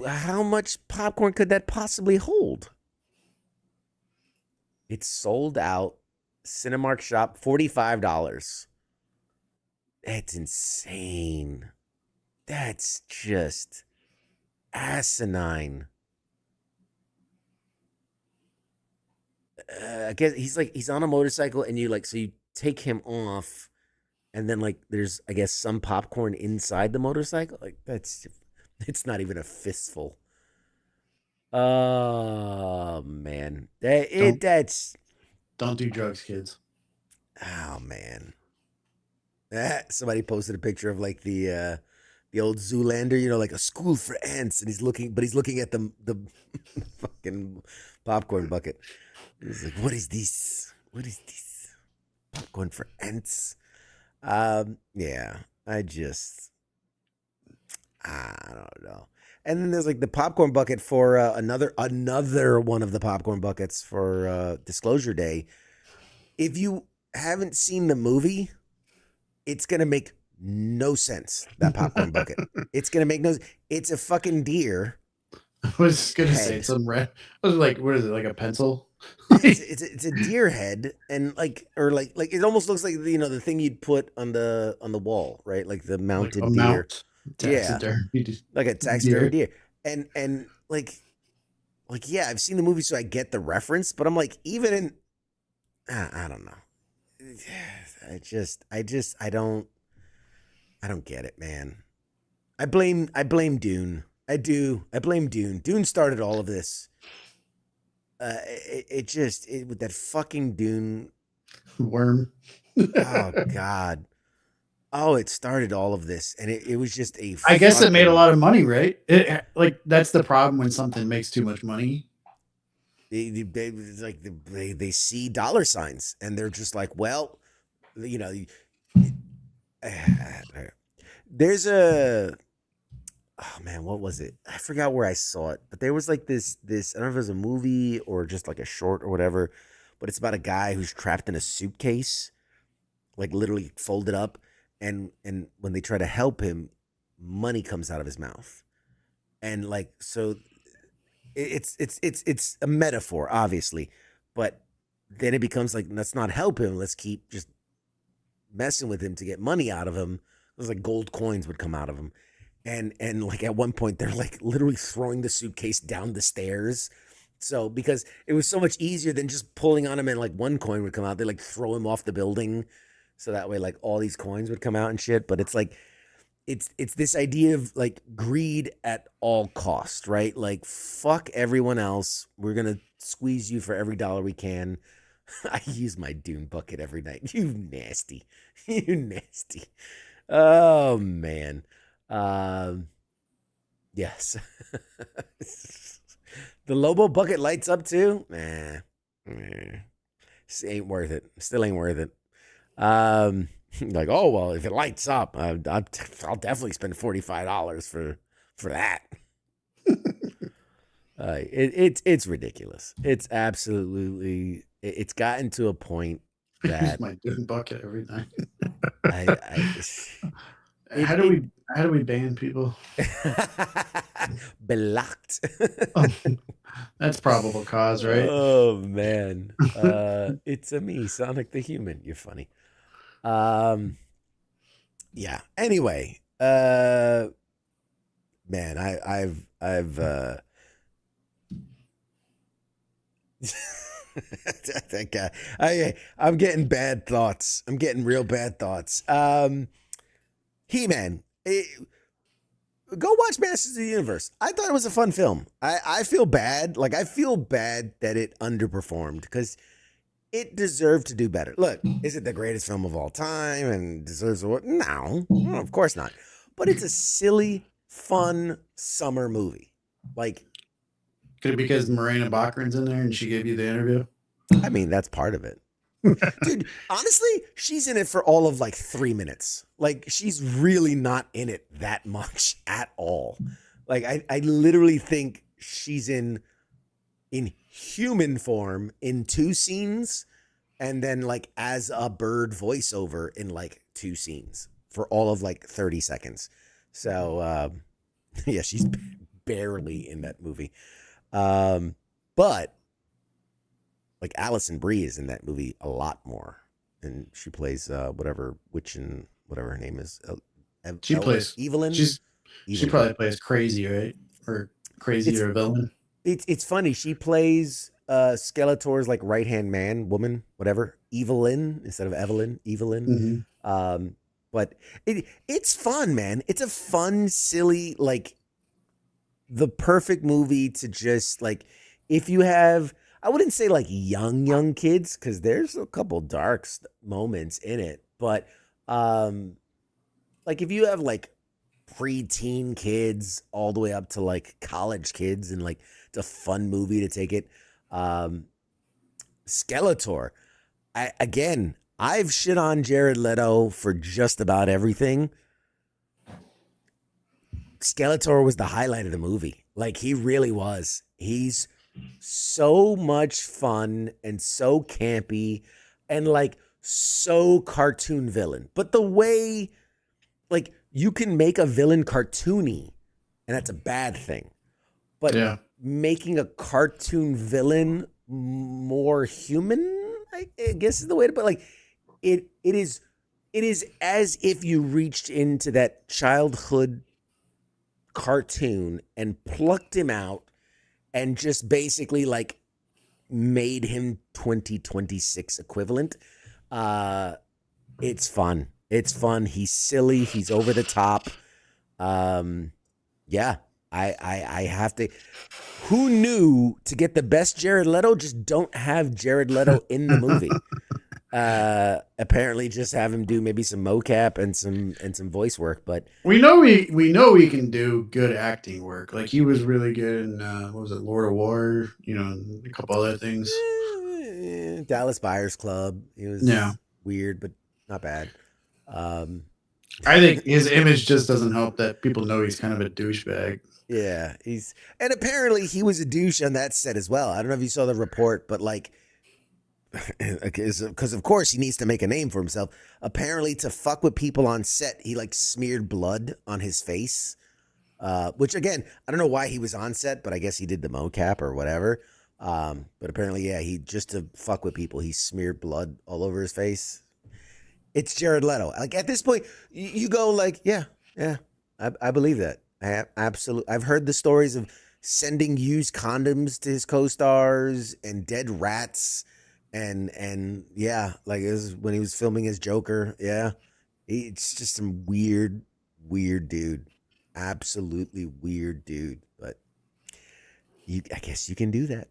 How much popcorn could that possibly hold? It's sold out. Cinemark shop, $45. That's insane. That's just asinine. I guess he's on a motorcycle, and you take him off, and then like there's I guess some popcorn inside the motorcycle. Like that's it's not even a fistful. Oh man, Don't that's don't do drugs, kids. oh man. Somebody posted a picture of like the old Zoolander, like a school for ants, and he's looking at the fucking popcorn bucket. He's like, "What is this? What is this? Popcorn for ants?" Yeah, I don't know. And then there's like the popcorn bucket for another one of the popcorn buckets for Disclosure Day. If you haven't seen the movie, it's gonna make no sense. That popcorn bucket. It's gonna make no. It's a fucking deer. I was gonna say Head. some red. I was like, what is it? Like a pencil? It's a deer head, and like it almost looks like the thing you'd put on the wall, right? Like the Like a mounted deer. mount. Yeah, Taxidermy like a taxidermy deer. And like yeah, I've seen the movie, so I get the reference, but I'm like, even in I don't know. I don't get it, man. I blame Dune. I do. I blame Dune. Dune started all of this. It with that fucking Dune. Worm. Oh God. Oh, it started all of this, and it was just a. I guess it made a fucking- lot of money, right? Like that's the problem when something makes too much money. They see dollar signs, and they're just like, well, you know, there's a. Oh man, what was it? I forgot where I saw it, but there was like this. I don't know if it was a movie or just like a short or whatever, but it's about a guy who's trapped in a suitcase, like literally folded up, and when they try to help him, money comes out of his mouth, and like so, it's a metaphor, obviously, but then it becomes like let's not help him, let's keep just messing with him to get money out of him. It was like gold coins would come out of him, and like at one point they're like literally throwing the suitcase down the stairs. So because it was so much easier than just pulling on him and like one coin would come out, they like throw him off the building, so that way like all these coins would come out and shit. But it's like it's this idea of like greed at all cost, right? Like fuck everyone else. We're gonna squeeze you for every dollar we can. I use my Dune bucket every night. You nasty. You nasty. Oh man. Yes. The Lobo bucket lights up too? Nah. This ain't worth it. Still ain't worth it. Like, oh well, if it lights up, I'll definitely spend $45 for that. It's ridiculous. It's absolutely. It's gotten to a point Use that my Dune bucket every night. It- how do we ban people? blocked. Oh, that's probable cause, right? Oh man, it's a me, Sonic the Human. You're funny. Yeah. Anyway, man, I've that guy. I'm getting bad thoughts. I'm getting real bad thoughts. He-Man. Go watch Masters of the Universe. I thought it was a fun film. I feel bad. Like I feel bad that it underperformed because it deserved to do better. Look, is it the greatest film of all time and deserves award? No, of course not. But it's a silly, fun summer movie. Like, Could it be because Morena Baccarin's in there and she gave you the interview? I mean, that's part of it. Dude, honestly, she's in it for all of like 3 minutes. Like, she's really not in it that much at all. Like, I literally think she's in human form in 2 scenes, and then like as a bird voiceover in like 2 scenes for all of like 30 seconds. So, yeah, she's barely in that movie. But like Alison Brie is in that movie a lot more, and she plays whatever witch and whatever her name is. She plays Evelyn. She Evelyn. probably plays crazy, right? Or crazy It's- or a villain. It's funny. She plays Skeletor's like right-hand man, woman, whatever, Evelyn instead of Evelyn, Evelyn. But it's fun, man. It's a fun, silly, like the perfect movie to just like if you have, I wouldn't say like young kids because there's a couple dark moments in it, but like if you have like preteen kids all the way up to like college kids and like it's a fun movie to take it. Skeletor. I've shit on Jared Leto for just about everything. Skeletor was the highlight of the movie. Like he really was. He's so much fun and so campy and like so cartoon villain. But the way like you can make a villain cartoony and that's a bad thing. But making a cartoon villain more human, I guess is the way to put it. Like it is as if you reached into that childhood cartoon and plucked him out and just basically like made him 2026 equivalent. It's fun. It's fun. He's silly. He's over the top. Yeah, I have to. Who knew to get the best Jared Leto? Just don't have Jared Leto in the movie. Apparently, just have him do maybe some mocap and some voice work. But we know he can do good acting work. Like he was really good in what was it, Lord of War? You know, a couple other things. Dallas Buyers Club. He was weird, but not bad. I think his image just doesn't help that people know he's kind of a douchebag. Yeah, and apparently he was a douche on that set as well. I don't know if you saw the report, but like, because of course he needs to make a name for himself. Apparently, to fuck with people on set, he like smeared blood on his face. Which again, I don't know why he was on set, but I guess he did the mocap or whatever. But apparently, he just to fuck with people, he smeared blood all over his face. It's Jared Leto. Like at this point, you go like, yeah, I believe that. I've heard the stories of sending used condoms to his co-stars and dead rats, and yeah, like it was when he was filming his Joker. Yeah, it's just some weird dude, absolutely weird dude. But I guess you can do that.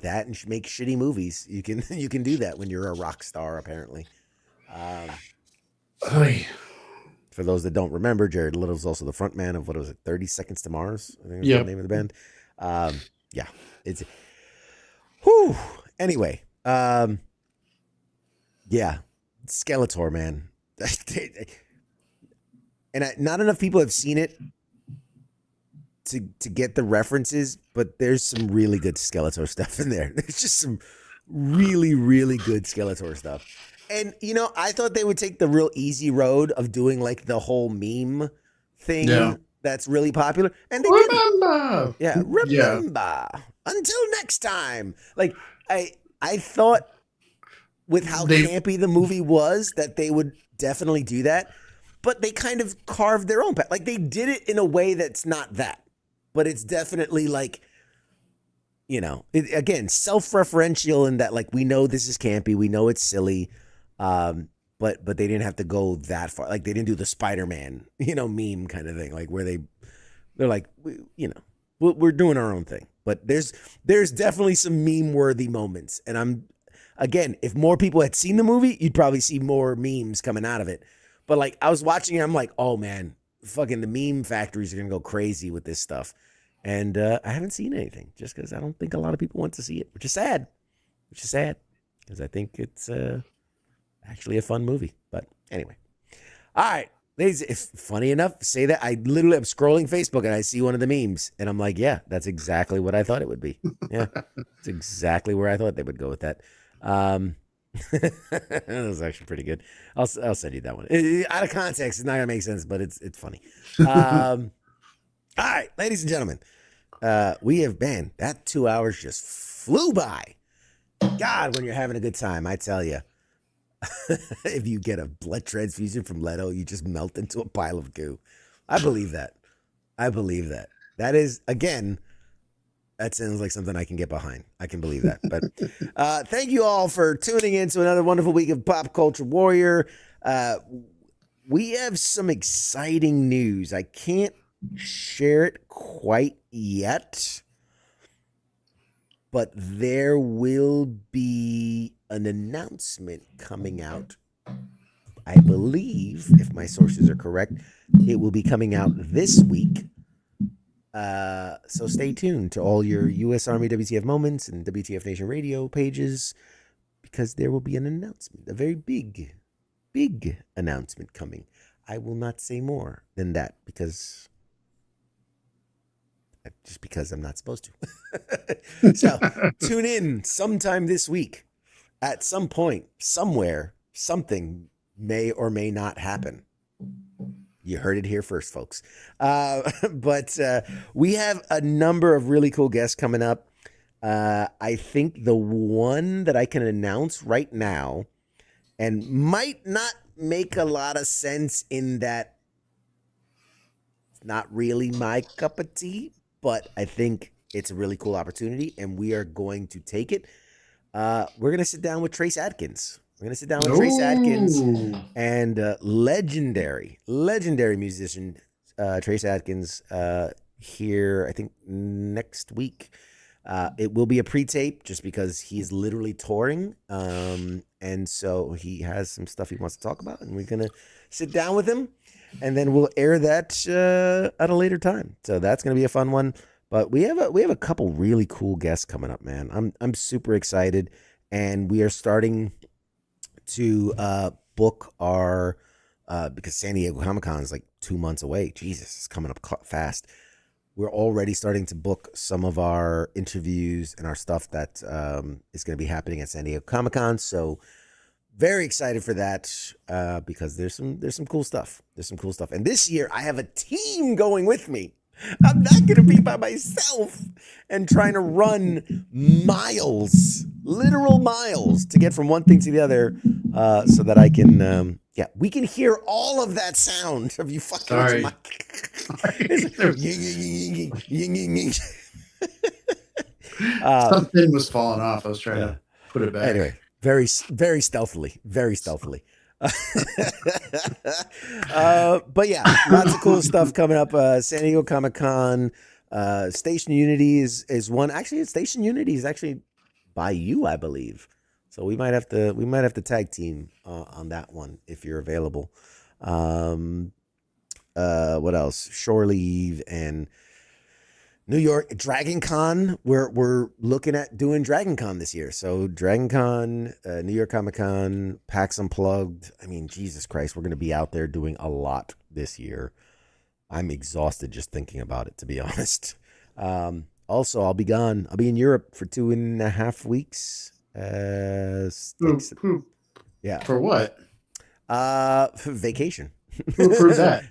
That and make shitty movies. You can do that when you're a rock star, apparently. For those that don't remember, Jared Leto is also the front man of 30 Seconds to Mars? I think that's the name of the band. Yeah, it's whew. Anyway, yeah, Skeletor, man. And not enough people have seen it to get the references, but there's some really good Skeletor stuff in there. There's just some really, really good Skeletor stuff. And, you know, I thought they would take the real easy road of doing like the whole meme thing that's really popular. And they remember. Remember. Yeah. Until next time. Like, I thought with how campy the movie was that they would definitely do that. But they kind of carved their own path. Like, they did it in a way that's not that. But it's definitely like, you know, again, self-referential in that, like, we know this is campy. We know it's silly. But they didn't have to go that far. Like they didn't do the Spider-Man, you know, meme kind of thing. Like where they're like, you know, we're doing our own thing. But there's definitely some meme-worthy moments. And again, if more people had seen the movie, you'd probably see more memes coming out of it. But like I was watching it, I'm like, oh man, fucking the meme factories are gonna go crazy with this stuff. And I haven't seen anything just because I don't think a lot of people want to see it, which is sad. Because I think it's actually a fun movie. But anyway. All right. Ladies, if funny enough, say that I literally am scrolling Facebook and I see one of the memes and I'm like, yeah, that's exactly what I thought it would be. Yeah. It's exactly where I thought they would go with that. That was actually pretty good. I'll send you that one. Out of context, it's not gonna make sense, but it's funny. All right, ladies and gentlemen, we have been that 2 hours just flew by. God, when you're having a good time, I tell you. If you get a blood transfusion from Leto, you just melt into a pile of goo. I believe that. That is, again, That sounds like something I can get behind. I can believe that. But thank you all for tuning in to another wonderful week of Pop Culture Warrior. We have some exciting news. I can't share it quite yet, but there will be an announcement coming out. I believe, if my sources are correct, it will be coming out this week. So stay tuned to all your U.S. Army WTF moments and WTF Nation radio pages, because there will be an announcement, a very big announcement coming. I will not say more than that because I'm not supposed to. So tune in sometime this week. At some point, somewhere, something may or may not happen. You heard it here first, folks. But we have a number of really cool guests coming up. I think the one that I can announce right now, and might not make a lot of sense in that it's not really my cup of tea, but I think it's a really cool opportunity, and we are going to take it. We're going to sit down with Trace Adkins. We're going to sit down with Trace Adkins and legendary musician Trace Adkins here, I think, next week. It will be a pre-tape just because he's literally touring. And so he has some stuff he wants to talk about, and we're going to sit down with him, and then we'll air that at a later time. So that's going to be a fun one. But we have a couple really cool guests coming up, man. I'm super excited, and we are starting to book our because San Diego Comic-Con is like 2 months away. Jesus, it's coming up fast. We're already starting to book some of our interviews and our stuff that is going to be happening at San Diego Comic-Con. So very excited for that because there's some cool stuff. There's some cool stuff. And this year I have a team going with me. I'm not going to be by myself and trying to run miles, literal miles, to get from one thing to the other so that I can, we can hear all of that sound of you fucking with your mic. Something was falling off. I was trying to put it back. Anyway, very stealthily, very stealthily. But yeah, lots of cool stuff coming up. San Diego Comic-Con, Station Unity is one. Actually, Station Unity is actually by you, I believe. So we might have to tag team on that one if you're available. What else? Shore Leave and New York Dragon Con. We're looking at doing Dragon Con this year. So Dragon Con, New York Comic Con, PAX Unplugged. I mean, Jesus Christ, we're going to be out there doing a lot this year. I'm exhausted just thinking about it, to be honest. Also, I'll be gone. I'll be in Europe for 2.5 weeks. Yeah. For what? For vacation. Who approved that?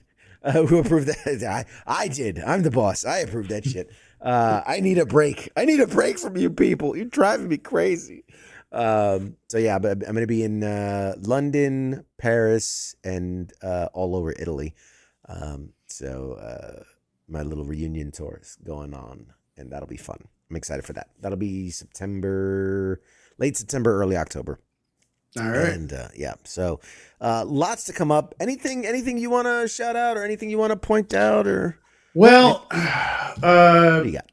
Who approved that? I did. I'm the boss. I approved that shit. I need a break. I need a break from you people. You're driving me crazy. So yeah, but I'm going to be in London, Paris, and all over Italy. So my little reunion tour is going on, and that'll be fun. I'm excited for that. That'll be late September, early October. All right. And so lots to come up. Anything you want to shout out or anything you want to point out or? Well, What do you got?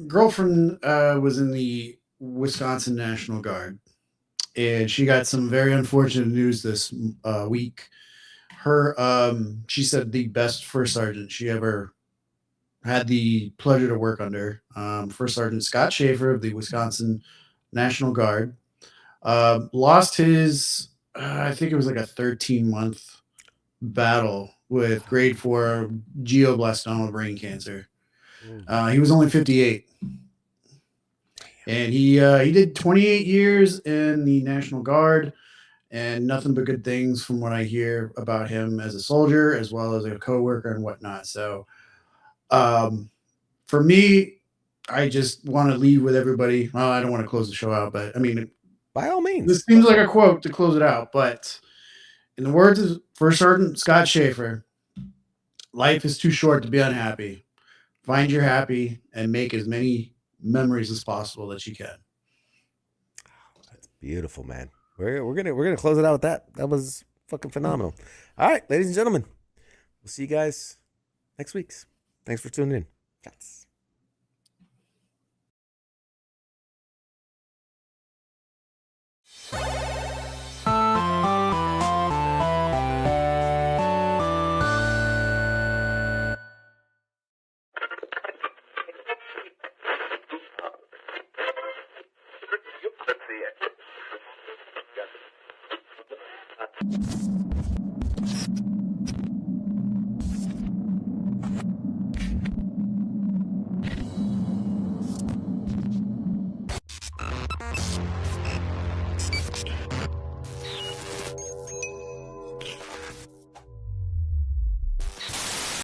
Girlfriend was in the Wisconsin National Guard, and she got some very unfortunate news this week. She said the best first sergeant she ever had the pleasure to work under, First Sergeant Scott Schaefer of the Wisconsin National Guard, lost his, I think it was like a 13-month battle with grade 4 glioblastoma brain cancer. He was only 58. And he did 28 years in the National Guard, and nothing but good things from what I hear about him as a soldier, as well as a coworker and whatnot. So for me, I just want to leave with everybody. Well, I don't want to close the show out, but I mean, by all means, this seems like a quote to close it out. But in the words of First Sergeant Scott Schaefer, life is too short to be unhappy. Find your happy and make as many memories as possible that you can. That's beautiful, man. We're gonna close it out with that. That was fucking phenomenal. All right, ladies and gentlemen, we'll see you guys next week. Thanks for tuning in. Cats. That's it.